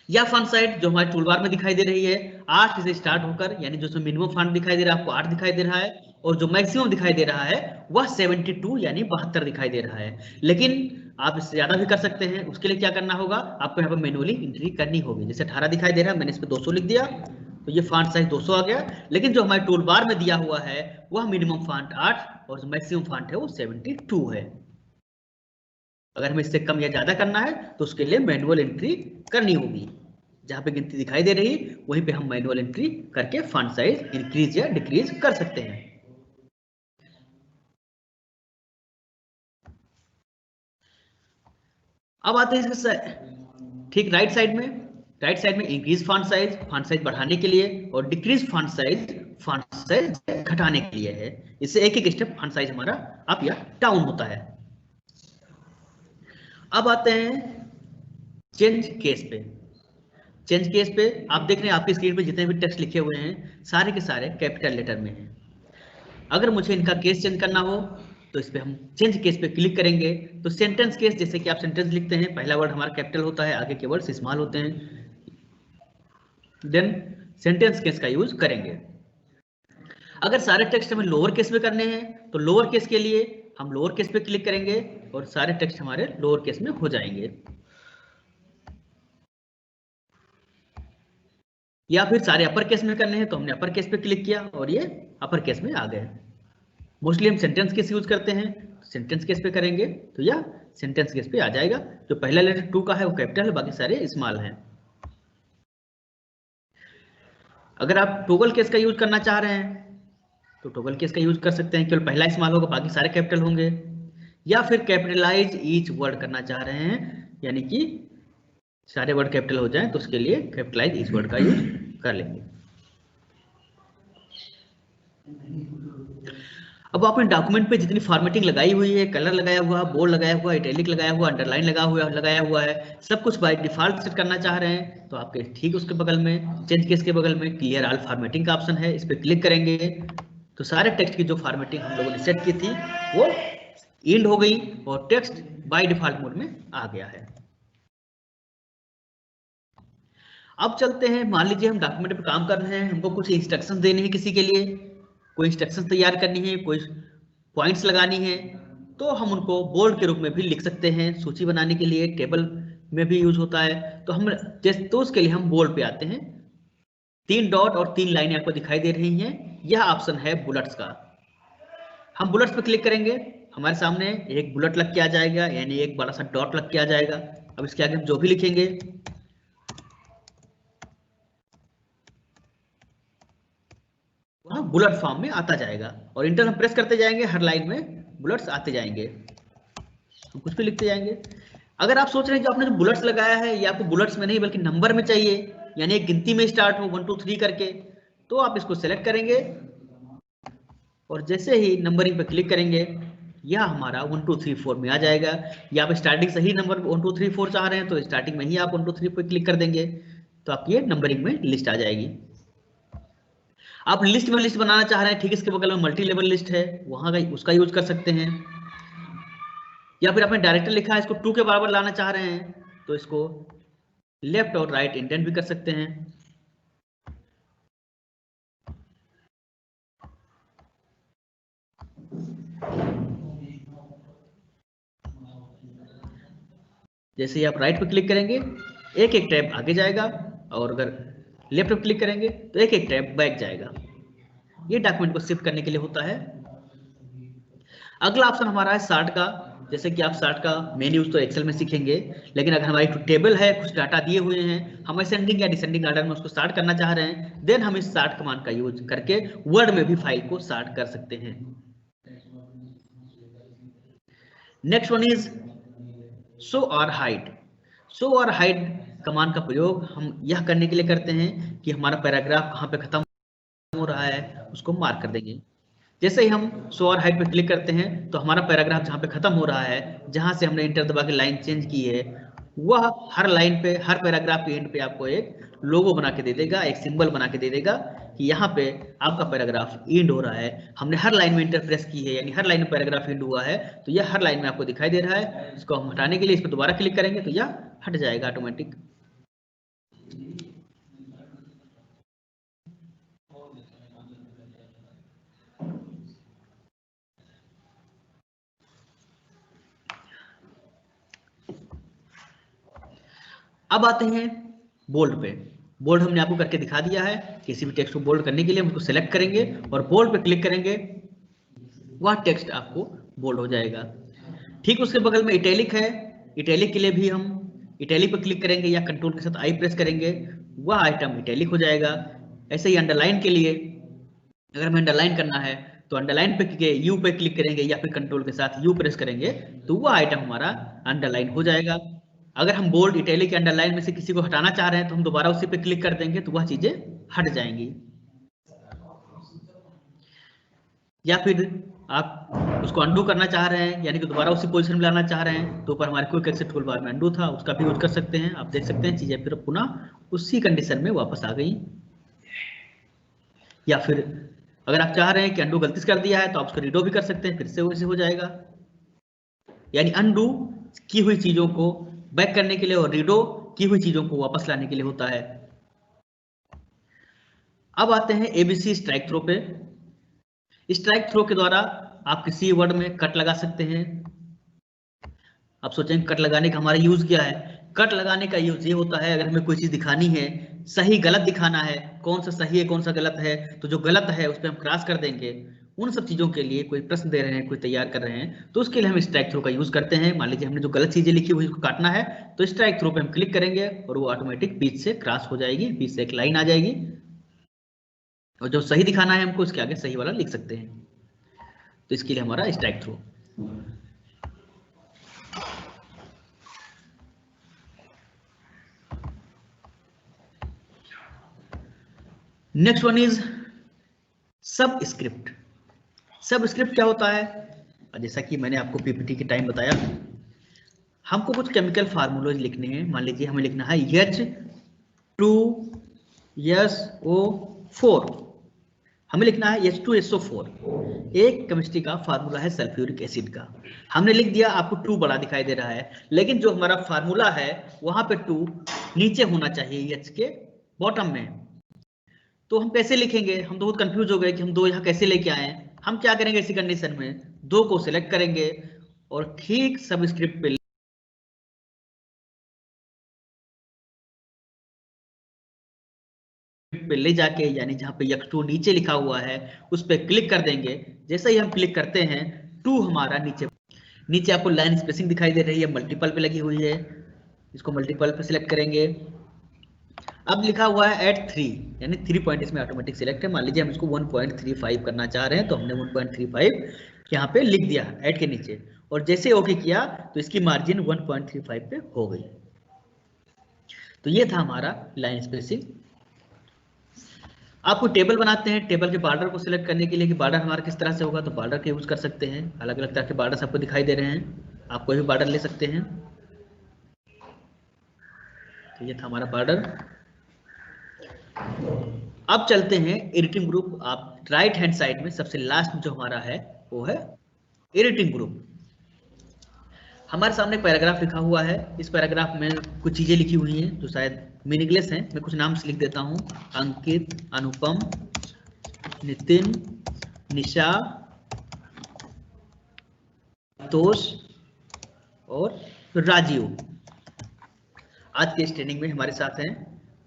या फॉन्ट साइज जो हमारे टूलबार में दिखाई दे रही है 8 से स्टार्ट होकर, यानी जो मिनिमम फॉन्ट दिखाई दे रहा है आपको 8 दिखाई दे रहा है, और जो मैक्सिमम दिखाई दे रहा है वह 72 यानी 72 दिखाई दे रहा है। लेकिन आप इससे ज्यादा भी कर सकते हैं। उसके लिए क्या करना होगा, आपको यहाँ पर मैनुअली एंट्री करनी होगी। जैसे 18 दिखाई दे रहा है, मैंने इस पर 200 लिख दिया तो ये फॉन्ट साइज 200 आ गया। लेकिन जो हमारे टूल बार में दिया हुआ है वह मिनिमम फॉन्ट 8 और जो मैक्सिमम फॉन्ट है वो 72 है। अगर हमें इससे कम या ज्यादा करना है तो उसके लिए मैनुअल एंट्री करनी होगी। जहां पे गिनती दिखाई दे रही वहीं पे हम मैनुअल एंट्री करके फॉन्ट साइज इंक्रीज या डिक्रीज कर सकते हैं। अब आते हैं इसके ठीक राइट साइड में। राइट साइड में इंक्रीज फॉन्ट साइज बढ़ाने के लिए, और डिक्रीज फॉन्ट साइज घटाने के लिए है। इससे एक एक स्टेप फॉन्ट साइज हमारा अप या डाउन होता है। अब आते हैं चेंज केस पे। चेंज केस पे आप देख रहे हैं आपकी स्क्रीन पे जितने भी टेक्स्ट लिखे हुए हैं सारे के सारे कैपिटल लेटर में हैं। अगर मुझे इनका केस चेंज करना हो तो इस पे हम चेंज केस पे क्लिक करेंगे। तो सेंटेंस केस, जैसे कि आप सेंटेंस लिखते हैं पहला वर्ड हमारा कैपिटल होता है, आगे के वर्ड्स स्मॉल होते हैं, देन सेंटेंस केस का यूज करेंगे। अगर सारे टेक्स्ट हमें लोअर केस में करने हैं तो लोअर केस के लिए हम लोअर केस पे क्लिक करेंगे और सारे टेक्स्ट हमारे लोअर केस में हो जाएंगे। या फिर सारे अपर केस में करने हैं तो हमने अपर केस पे क्लिक किया और ये अपर केस में आ गए। मोस्टली हम सेंटेंस केस यूज करते हैं, सेंटेंस केस पे करेंगे तो यह सेंटेंस केस पे आ जाएगा। जो पहला लेटर 2 का है वो कैपिटल है, बाकी सारे स्मॉल हैं। अगर आप टोगल केस का यूज करना चाह रहे हैं तो टोगल केस का यूज कर सकते हैं, केवल पहला स्मॉल होगा बाकी सारे कैपिटल होंगे। या फिर कैपिटलाइज ईच वर्ड करना चाह रहे हैं, यानी कि सारे वर्ड कैपिटल हो जाएं तो उसके लिए कैपिटलाइज ईच वर्ड का यूज कर लेंगे। अब आपने डॉक्यूमेंट पे जितनी फॉर्मेटिंग लगाई हुई है, कलर लगाया हुआ, बोल्ड लगाया हुआ, इटैलिक लगाया हुआ, अंडरलाइन लगाया हुआ है, सब कुछ बाय डिफॉल्ट सेट करना चाह रहे हैं तो आपके ठीक उसके बगल में चेंज केस के बगल में क्लियर ऑल फॉर्मेटिंग का ऑप्शन है, इस पर क्लिक करेंगे तो सारे टेक्स्ट की जो फॉर्मेटिंग हम लोगों ने सेट की थी वो एंड हो गई और टेक्स्ट बाय डिफॉल्ट मोड में आ गया है। अब चलते हैं, मान लीजिए हम डॉक्यूमेंट पे काम कर रहे हैं, हमको कुछ इंस्ट्रक्शंस देने हैं किसी के लिए। कोई इंस्ट्रक्शंस तैयार करनी है, कोई पॉइंट्स लगानी है, तो हम उनको बोल्ड के रूप में भी लिख सकते हैं। सूची बनाने के लिए टेबल में भी यूज होता है, तो हम तो उसके लिए हम बोल्ड पे आते हैं। 3 डॉट और 3 लाइनें आपको दिखाई दे रही हैं, यह ऑप्शन है बुलेट्स का। हम बुलेट्स पे क्लिक करेंगे, हमारे सामने एक बुलेट लग के आ जाएगा, यानी एक बड़ा सा डॉट लग के आ जाएगा। अब इसके आगे हम जो भी लिखेंगे वह बुलेट फॉर्म में आता जाएगा, और इंटर हम प्रेस करते जाएंगे, हर लाइन में बुलेट्स आते जाएंगे, हम कुछ भी लिखते जाएंगे। अगर आप सोच रहे हैं कि आपने जो बुलेट्स लगाया है ये आपको बुलेट्स में नहीं बल्कि नंबर में चाहिए, यानी एक गिनती में स्टार्ट हो 1 2 3 करके, तो आप इसको सेलेक्ट करेंगे और जैसे ही नंबरिंग पे क्लिक करेंगे यह हमारा 1 2 3 4 में आ जाएगा। या आप स्टार्टिंग सही नंबर 1 2 3 4 चाह रहे हैं तो स्टार्टिंग में ही आप 1 2 3 पे क्लिक कर देंगे, तो आपकी ये नंबरिंग में लिस्ट आ जाएगी। आप लिस्ट में लिस्ट बनाना चाह रहे हैं, ठीक इसके बगल में मल्टी लेवल लिस्ट है, वहां का उसका यूज कर सकते हैं। या फिर आपने डायरेक्टर लिखा है, इसको 2 के बराबर लाना चाह रहे हैं तो इसको लेफ्ट और राइट इंडेंट भी कर सकते हैं। जैसे ही आप राइट पे क्लिक करेंगे एक एक टैब आगे जाएगा, और अगर लेफ्ट पे क्लिक करेंगे तो एक एक टैब बैक जाएगा। ये डॉक्यूमेंट को शिफ्ट करने के लिए होता है। अगला ऑप्शन हमारा है शार्ट का। जैसे कि आप शार्ट का मेन यूज तो एक्सेल में सीखेंगे, लेकिन अगर हमारी टेबल है, कुछ डाटा दिए हुए हैं, हम असेंडिंग या डिसेंडिंग ऑर्डर में उसको शार्ट करना चाह रहे हैं, देन हम इस शार्ट कमांड का यूज करके वर्ड में भी फाइल को शार्ट कर सकते हैं। नेक्स्ट वन इज शो और हाइड। शो और हाइड कमांड का प्रयोग हम यह करने के लिए करते हैं कि हमारा पैराग्राफ कहाँ पे खत्म हो रहा है उसको मार्क कर देंगे। जैसे ही हम शो और हाइड पे क्लिक करते हैं तो हमारा पैराग्राफ जहाँ पे खत्म हो रहा है, जहां से हमने इंटर दबा के लाइन चेंज की है, वह हर लाइन पे, हर पैराग्राफ के एंड पे आपको एक लोगो बना के दे देगा, एक सिंबल बना के दे देगा कि यहाँ पे आपका पैराग्राफ एंड हो रहा है। हमने हर लाइन में इंटर प्रेस की है, यानी हर लाइन में पैराग्राफ एंड हुआ है, तो यह हर लाइन में आपको दिखाई दे रहा है। इसको हम हटाने के लिए इस पर दोबारा क्लिक करेंगे तो यह हट जाएगा ऑटोमेटिक। अब आते हैं बोल्ड पे। बोल्ड हमने आपको करके दिखा दिया है। किसी भी टेक्स्ट को बोल्ड करने के लिए हम उसको सेलेक्ट करेंगे और बोल्ड पे क्लिक करेंगे, वह टेक्स्ट आपको बोल्ड हो जाएगा। ठीक उसके बगल में इटैलिक है। इटैलिक के लिए भी हम इटैलिक पे क्लिक करेंगे या कंट्रोल के साथ आई प्रेस करेंगे, वह आइटम इटैलिक हो जाएगा। ऐसे ही अंडरलाइन के लिए अगर हमें अंडरलाइन करना है तो अंडरलाइन पे यू पे क्लिक करेंगे या फिर कंट्रोल के साथ यू प्रेस करेंगे तो वह आइटम हमारा अंडरलाइन हो जाएगा। अगर हम बोल्ड, इटैलिक या अंडरलाइन में से किसी को हटाना चाह रहे हैं तो हम दोबारा उसी पे क्लिक कर देंगे तो वह चीजें हट जाएंगी। या फिर आप उसको अंडू करना चाह रहे हैं, यानी कि दोबारा उसी पोजीशन में लाना चाह रहे हैं, तो ऊपर हमारे क्विक एक्सेट टूल बार में अंडू था, उसका भी यूज कर सकते हैं। आप देख सकते हैं चीजें फिर पुनः उसी कंडीशन में वापस आ गई। या फिर अगर आप चाह रहे हैं कि अंडू गलती से कर दिया है तो आप उसको रीडो भी कर सकते हैं, फिर से वैसे हो जाएगा। यानी अंडू की हुई चीजों को बैक करने के लिए और रीडो की हुई चीजों को वापस लाने के लिए होता है। अब आते हैं एबीसी स्ट्राइक थ्रो पे। स्ट्राइक थ्रो के द्वारा आप किसी वर्ड में कट लगा सकते हैं। आप सोचेंगे कट लगाने का हमारा यूज क्या है? कट लगाने का यूज ये होता है, अगर हमें कोई चीज दिखानी है, सही गलत दिखाना है, कौन सा सही है कौन सा गलत है, तो जो गलत है उस पर हम क्रॉस कर देंगे। उन सब चीजों के लिए कोई प्रश्न दे रहे हैं, कोई तैयार कर रहे हैं, तो उसके लिए हम स्ट्राइक थ्रो का यूज करते हैं। मान लीजिए हमने जो गलत चीजें लिखी हुई उसको काटना है तो स्ट्राइक थ्रो पे हम क्लिक करेंगे और वो ऑटोमेटिक बीच से क्रॉस हो जाएगी, बीच से एक लाइन आ जाएगी, और जो सही दिखाना है हमको उसके आगे सही वाला लिख सकते हैं। तो इसके लिए हमारा strikethrough. Next one is subscript. Subscript क्या होता है? जैसा कि मैंने आपको पीपीटी के टाइम बताया, हमको कुछ केमिकल फार्मूलाज लिखने हैं। मान लीजिए हमें लिखना है H2SO4, हमें लिखना है H2SO4। एक केमिस्ट्री का फार्मूला है सल्फ्यूरिक एसिड का, हमने लिख दिया, आपको 2 बड़ा दिखाई दे रहा है, लेकिन जो हमारा फार्मूला है वहां पे 2 नीचे होना चाहिए, H के बॉटम में। तो हम कैसे लिखेंगे, हम तो बहुत कंफ्यूज हो गए कि हम 2 यहाँ कैसे लेके आए। हम क्या करेंगे इसी कंडीशन में, 2 को सिलेक्ट करेंगे और ठीक सब स्क्रिप्ट पे ले जाके, यानी जहाँ पे x2 नीचे लिखा हुआ है उस पे क्लिक कर देंगे। जैसे ही हम क्लिक करते हैं 2 हमारा नीचे आपको लाइन स्पेसिंग दिखाई दे रही है, मल्टीपल पे लगी हुई है, इसको मल्टीपल पे सिलेक्ट करेंगे। अब लिखा हुआ है एट 3, यानी 3 पॉइंट इसमें ऑटोमेटिक सिलेक्ट है। मान लीजिए हम इसको 1.35 करना चाह रहे हैं तो हमने 1.35 यहाँ पे लिख दिया एट के नीचे, और जैसे ओके किया तो इसकी मार्जिन 1.35 पे हो गई। तो ये था हमारा लाइन स्पेसिंग। आपको टेबल बनाते हैं, टेबल के बॉर्डर को सिलेक्ट करने के लिए कि बॉर्डर हमारा किस तरह से होगा, तो बॉर्डर का यूज कर सकते हैं। अलग अलग तरह के बॉर्डर आपको दिखाई दे रहे हैं, आप कोई भी बॉर्डर ले सकते हैं। तो ये था हमारा बॉर्डर। अब चलते हैं एडिटिंग ग्रुप। आप राइट हैंड साइड में सबसे लास्ट में जो हमारा है वो है एडिटिंग ग्रुप। हमारे सामने पैराग्राफ लिखा हुआ है, इस पैराग्राफ में कुछ चीजें लिखी हुई हैं जो शायद मीनिंगलेस हैं। मैं कुछ नाम से लिख देता हूं, अंकित, अनुपम, नितिन, निशा, तोष और राजीव। आज के इस ट्रेनिंग में हमारे साथ हैं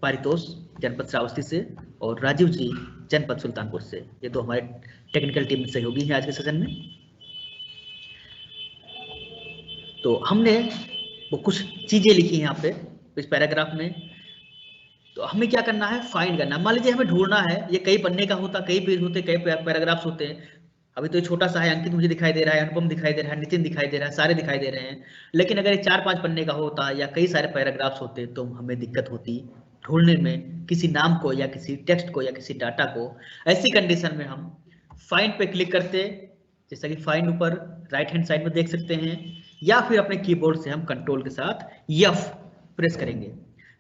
पारितोष जनपद श्रावस्ती से और राजीव जी जनपद सुल्तानपुर से। ये तो हमारे टेक्निकल टीम में सहयोगी हैं आज के सेशन में। तो हमने वो कुछ चीजें लिखी हैं यहाँ पे इस पैराग्राफ में। तो हमें क्या करना है, फाइंड करना। मान लीजिए हमें ढूंढना है, ये कई पन्ने का होता, कई पेज होते, कई पैराग्राफ्स होते हैं। अभी तो ये छोटा सा है, अंकित मुझे दिखाई दे रहा है, अनुपम दिखाई दे रहा है, नितिन दिखाई दे रहा है, सारे दिखाई दे रहे हैं। लेकिन अगर ये 4-5 पन्ने का होता या कई सारे पैराग्राफ्स होते तो हमें दिक्कत होती ढूंढने में किसी नाम को या किसी टेक्स्ट को या किसी डाटा को। ऐसी कंडीशन में हम फाइंड पे क्लिक करते, जैसा कि फाइंड ऊपर राइट हैंड साइड में देख सकते हैं, या फिर अपने कीबोर्ड से हम कंट्रोल के साथ F प्रेस करेंगे।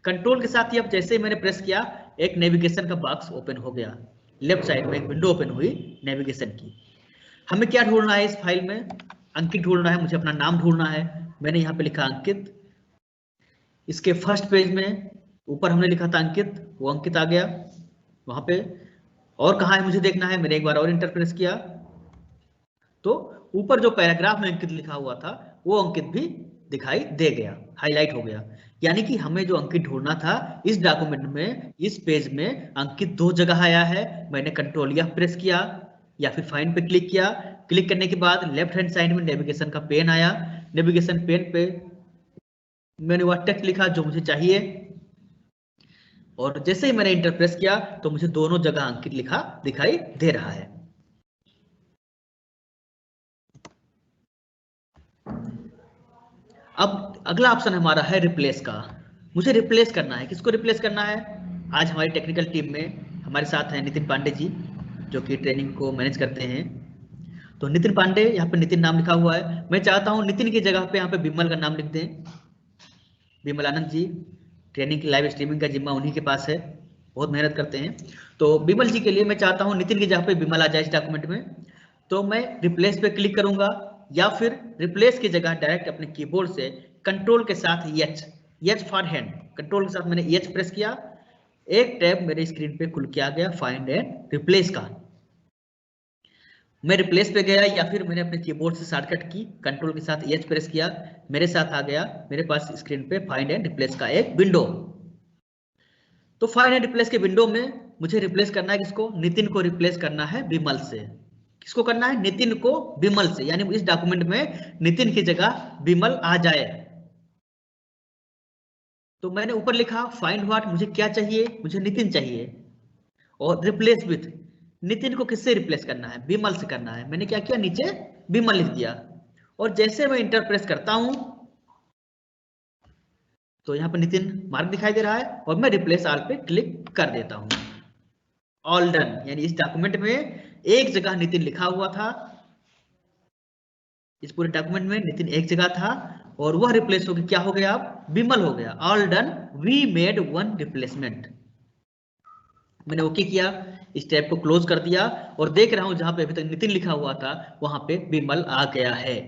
कंट्रोल के साथ F जैसे ही मैंने प्रेस किया, एक नेविगेशन का बॉक्स ओपन हो गया, लेफ्ट साइड में एक विंडो ओपन हुई नेविगेशन की। हमें क्या ढूंढना है इस फाइल में, अंकित ढूंढना है, मुझे अपना नाम ढूंढना है। मैंने यहाँ पे लिखा अंकित, इसके फर्स्ट पेज में ऊपर हमने लिखा था अंकित, वो अंकित आ गया वहां पे। और कहाँ है मुझे देखना है, मैंने एक बार और इंटर प्रेस किया तो ऊपर जो पैराग्राफ में अंकित लिखा हुआ था वो अंकित भी दिखाई दे गया, हाईलाइट हो गया। यानी कि हमें जो अंकित ढूंढना था इस डॉक्यूमेंट में, इस पेज में अंकित 2 जगह आया है। मैंने कंट्रोल F प्रेस किया या फिर फाइंड पे क्लिक किया। क्लिक करने के बाद लेफ्ट हैंड साइड में नेविगेशन का पेन आया, नेविगेशन पेन पे मैंने वह टेक्स्ट लिखा जो मुझे चाहिए, और जैसे ही मैंने इंटर प्रेस किया तो मुझे दोनों जगह अंकित लिखा दिखाई दे रहा है। अब अगला ऑप्शन हमारा है रिप्लेस का। मुझे रिप्लेस करना है, किसको रिप्लेस करना है। आज हमारी टेक्निकल टीम में हमारे साथ हैं नितिन पांडे जी, जो कि ट्रेनिंग को मैनेज करते हैं। तो नितिन पांडे, यहाँ पे नितिन नाम लिखा हुआ है, मैं चाहता हूँ नितिन की जगह पे यहाँ पे बिमल का नाम लिख दें। बिमल आनंद जी, ट्रेनिंग की लाइव स्ट्रीमिंग का जिम्मा उन्हीं के पास है, बहुत मेहनत करते हैं। तो बिमल जी के लिए मैं चाहता हूँ नितिन की जगह पे बिमल आ जाए इस डॉक्यूमेंट में। तो मैं रिप्लेस पे क्लिक करूंगा या फिर रिप्लेस की जगह डायरेक्ट अपने कीबोर्ड से कंट्रोल के साथ H फॉर हैंड, कंट्रोल के साथ मैंने H प्रेस किया, एक टैब मेरे स्क्रीन पे खुल के आ गया फाइंड एंड रिप्लेस का। मैं रिप्लेस पे गया या फिर मैंने अपने कीबोर्ड से शॉर्टकट की कंट्रोल के साथ H प्रेस किया, मेरे साथ आ गया मेरे पास स्क्रीन पे फाइंड एंड रिप्लेस का एक विंडो। तो फाइंड एंड रिप्लेस के विंडो में मुझे रिप्लेस करना है किसको, नितिन को रिप्लेस करना है बिमल से। किसको करना है, नितिन को बिमल से, यानी इस डॉक्यूमेंट में नितिन की जगह बिमल आ जाए। तो मैंने ऊपर लिखा फाइंड व्हाट, मुझे क्या चाहिए, मुझे नितिन चाहिए, और रिप्लेस विथ, नितिन को किससे रिप्लेस करना है, बिमल से करना है। मैंने क्या किया, नीचे बिमल लिख दिया, और जैसे मैं इंटर प्रेस करता हूं तो यहाँ पर नितिन मार्क दिखाई दे रहा है, और मैं रिप्लेस ऑल पे क्लिक कर देता हूं। ऑल डन, यानी इस डॉक्यूमेंट में एक जगह नितिन लिखा हुआ था, इस पूरे डॉक्यूमेंट में नितिन एक जगह था, और वह रिप्लेस हो गया, क्या हो गया, अब बिमल हो गया। All done, we made one replacement. मैंने ओके किया, इस टैब को क्लोज कर दिया, और देख रहा हूं जहां पे अभी तक नितिन लिखा हुआ था वहां पे बिमल आ गया है।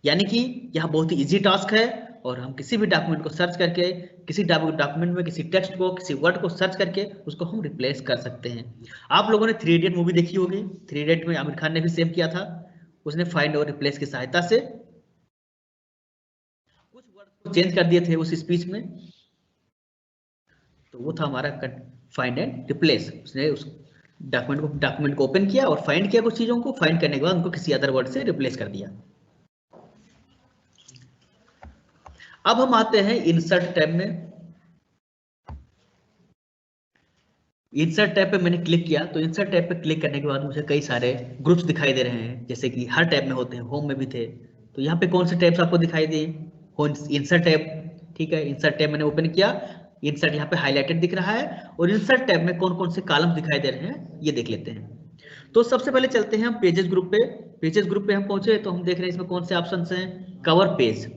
यानी कि यह बहुत ही इजी टास्क है और हम किसी भी डॉक्यूमेंट को सर्च करके, किसी डॉक्यूमेंट में किसी टेक्स्ट को, किसी वर्ड को सर्च करके उसको हम रिप्लेस कर सकते हैं। आप लोगों ने 3 इडियट मूवी देखी होगी। 3 इडियट में आमिर खान ने भी सेम किया था, उसने फाइंड और रिप्लेस की सहायता से कुछ वर्ड को चेंज कर दिए थे उस स्पीच में। तो वो था हमारा फाइंड एंड रिप्लेस। उसने उस डॉक्यूमेंट को ओपन किया और फाइंड किया कुछ चीजों को, फाइंड करने के बाद उनको किसी अदर वर्ड से रिप्लेस कर दिया। अब हम आते हैं इंसर्ट टैब में। इंसर्ट टैब पे मैंने क्लिक किया, तो इंसर्ट टैब पे क्लिक करने के बाद मुझे कई सारे ग्रुप्स दिखाई दे रहे हैं, जैसे कि हर टैब में होते हैं, होम में भी थे। तो यहाँ पे कौन से टैब्स आपको दिखाई दिए? इंसर्ट टैब, ठीक है। इंसर्ट टैब मैंने ओपन किया, इंसर्ट यहाँ पे हाईलाइटेड दिख रहा है, और इंसर्ट टैब में कौन कौन से कॉलम दिखाई दे रहे हैं ये देख लेते हैं। तो सबसे पहले चलते हैं हम पेजेस ग्रुप पे। पेजेस ग्रुप पे हम पहुंचे तो हम देख रहे हैं इसमें कौन से ऑप्शन हैं। कवर पेज,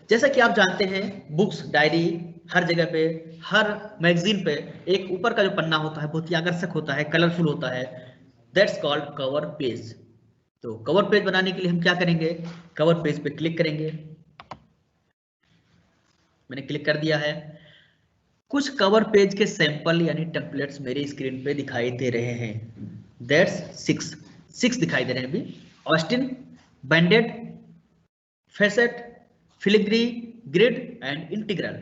जैसा कि आप जानते हैं बुक्स, डायरी, हर जगह पे, हर मैगजीन पे एक ऊपर का जो पन्ना होता है बहुत ही आकर्षक होता है, कलरफुल होता है, दैट्स कॉल्ड कवर पेज। तो कवर पेज बनाने के लिए हम क्या करेंगे, कवर पेज पे क्लिक करेंगे। मैंने क्लिक कर दिया है। कुछ कवर पेज के सैंपल यानी टेम्पलेट्स मेरी स्क्रीन पे दिखाई दे रहे हैं। दैट्स 6 दिखाई दे रहे हैं अभी। Austin, Banded, Facet, Filigree, Grid and Integral,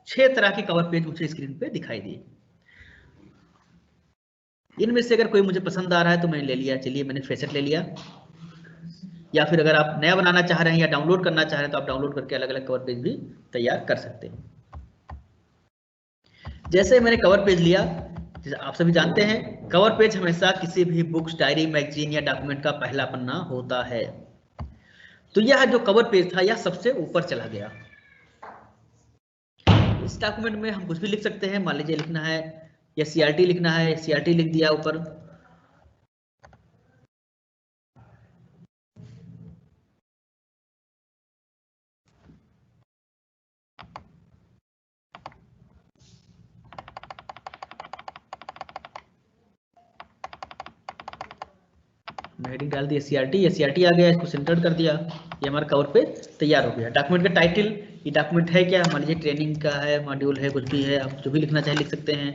6 तरह के कवर पेज मुझे स्क्रीन पे दिखाई दिए। इनमें से अगर कोई मुझे पसंद आ रहा है तो मैंने ले लिया। चलिए मैंने फेसेट ले लिया। या फिर अगर आप नया बनाना चाह रहे हैं या डाउनलोड करना चाह रहे हैं तो आप डाउनलोड करके अलग अलग कवर पेज भी तैयार कर सकते हैं। जैसे मैंने कवर पेज लिया, जैसे आप सभी जानते हैं कवर पेज हमेशा किसी भी बुक्स, डायरी, मैगजीन या डॉक्यूमेंट का पहला पन्ना होता है। तो यह जो कवर पेज था यह सबसे ऊपर चला गया। इस डॉक्यूमेंट में हम कुछ भी लिख सकते हैं। मान लीजिए लिखना है या सीआरटी लिखना है, सीआरटी लिख दिया ऊपर। हेडिंग डाल दिया सीआरटी, या सीआरटी आ गया, इसको सेंटर कर दिया, ये हमारा कवर पेज तैयार हो गया। डॉक्यूमेंट का टाइटल, ये डॉक्यूमेंट है क्या, मान लीजिए ट्रेनिंग का है, मॉड्यूल है, कुछ भी है, आप जो भी लिखना चाहे लिख सकते हैं।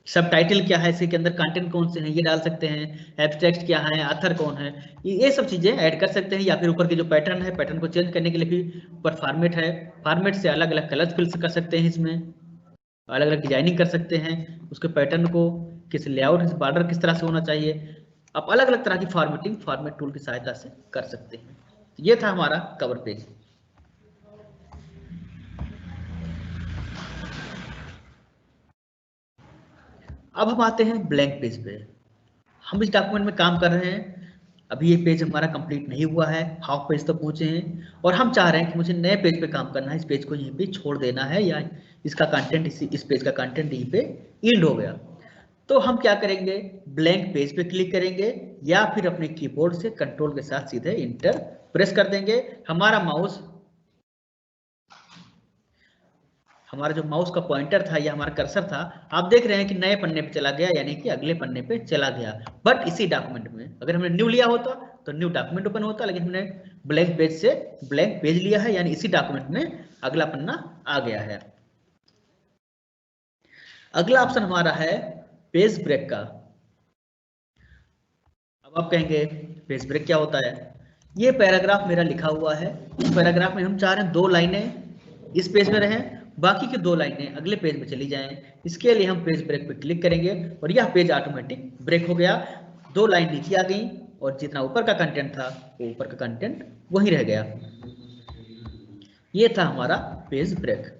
सब टाइटल क्या है, इसके अंदर कंटेंट कौन से हैं ये डाल सकते हैं। एब्स्ट्रैक्ट क्या है, ऑथर कौन है, ये सब चीजें ऐड कर सकते हैं। या फिर ऊपर के जो पैटर्न है, पैटर्न को चेंज करने के लिए भी ऊपर फॉर्मेट है, फॉर्मेट से अलग अलग कलर्स फिल कर सकते हैं, इसमें अलग अलग डिजाइनिंग कर सकते हैं। उसके पैटर्न को किस लेआउट, बॉर्डर किस तरह से होना चाहिए, आप अलग अलग तरह की फॉर्मेटिंग फॉर्मेट टूल की सहायता से कर सकते हैं। ये था हमारा कवर पेज। अब हम आते हैं ब्लैंक पेज पे। हम इस डॉक्यूमेंट में काम कर रहे हैं, अभी ये पेज हमारा कंप्लीट नहीं हुआ है, हाफ पेज तक पहुंचे हैं, और हम चाह रहे हैं कि मुझे नए पेज पे काम करना है, इस पेज को यहीं पे छोड़ देना है, या इसका कंटेंट, इस पेज का कंटेंट यहीं पे एंड हो गया। तो हम क्या करेंगे, ब्लैंक पेज पे क्लिक करेंगे, या फिर अपने कीबोर्ड से कंट्रोल के साथ सीधे इंटर प्रेस कर देंगे। हमारा जो माउस का पॉइंटर था या हमारा कर्सर था, आप देख रहे हैं कि नए पन्ने पे चला गया, यानी कि अगले पन्ने पे चला गया। बट इसी डॉक्यूमेंट में अगर हमने न्यू लिया होता तो न्यू डॉक्यूमेंट ओपन होता, लेकिन हमने ब्लैंक पेज से ब्लैंक पेज लिया है, यानी इसी डॉक्यूमेंट में अगला पन्ना आ गया है। अगला ऑप्शन हमारा है पेज ब्रेक का। अब आप कहेंगे पेज ब्रेक क्या होता है। ये पैराग्राफ मेरा लिखा हुआ है, इस पैराग्राफ में हम चाह रहे हैं 2 लाइनें इस पेज में रहें, बाकी की 2 लाइनें अगले पेज में चली जाएं। इसके लिए हम पेज ब्रेक पे क्लिक करेंगे और यह पेज ऑटोमेटिक ब्रेक हो गया। 2 लाइन नीचे आ गई और जितना ऊपर का कंटेंट था वो ऊपर का कंटेंट वहीं रह गया। ये था हमारा पेज ब्रेक।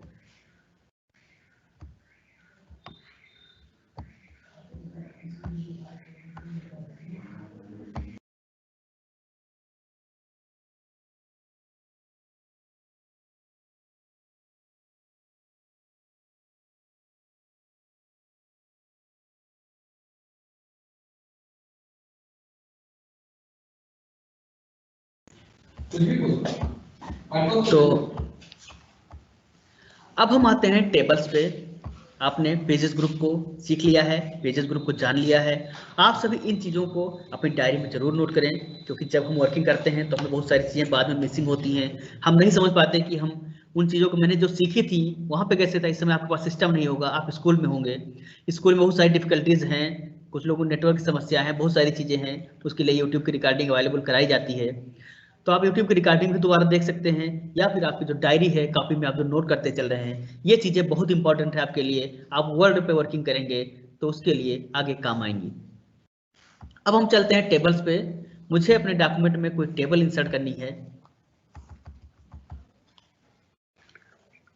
तो अब हम आते हैं टेबल्स पे। आपने पेजेस ग्रुप को सीख लिया है, पेजेस ग्रुप को जान लिया है। आप सभी इन चीज़ों को अपनी डायरी में जरूर नोट करें, क्योंकि जब हम वर्किंग करते हैं तो हमें बहुत सारी चीज़ें बाद में मिसिंग होती हैं, हम नहीं समझ पाते कि हम उन चीज़ों को मैंने जो सीखी थी वहाँ पे कैसे था। इस समय आपके पास सिस्टम नहीं होगा, आप स्कूल में होंगे, स्कूल में बहुत सारी डिफिकल्टीज हैं, कुछ लोगों को नेटवर्क की समस्या है, बहुत सारी चीज़ें हैं, तो उसके लिए यूट्यूब की रिकॉर्डिंग अवेलेबल कराई जाती है। तो आप यूट्यूब की रिकॉर्डिंग भी दोबारा देख सकते हैं, या फिर आपकी जो डायरी है, कॉपी में आप जो नोट करते चल रहे हैं, ये चीज़ें बहुत इंपॉर्टेंट है आपके लिए। आप वर्ड पे वर्किंग करेंगे तो उसके लिए आगे काम आएंगी। अब हम चलते हैं टेबल्स पे। मुझे अपने डॉक्यूमेंट में कोई टेबल इंसर्ट करनी है,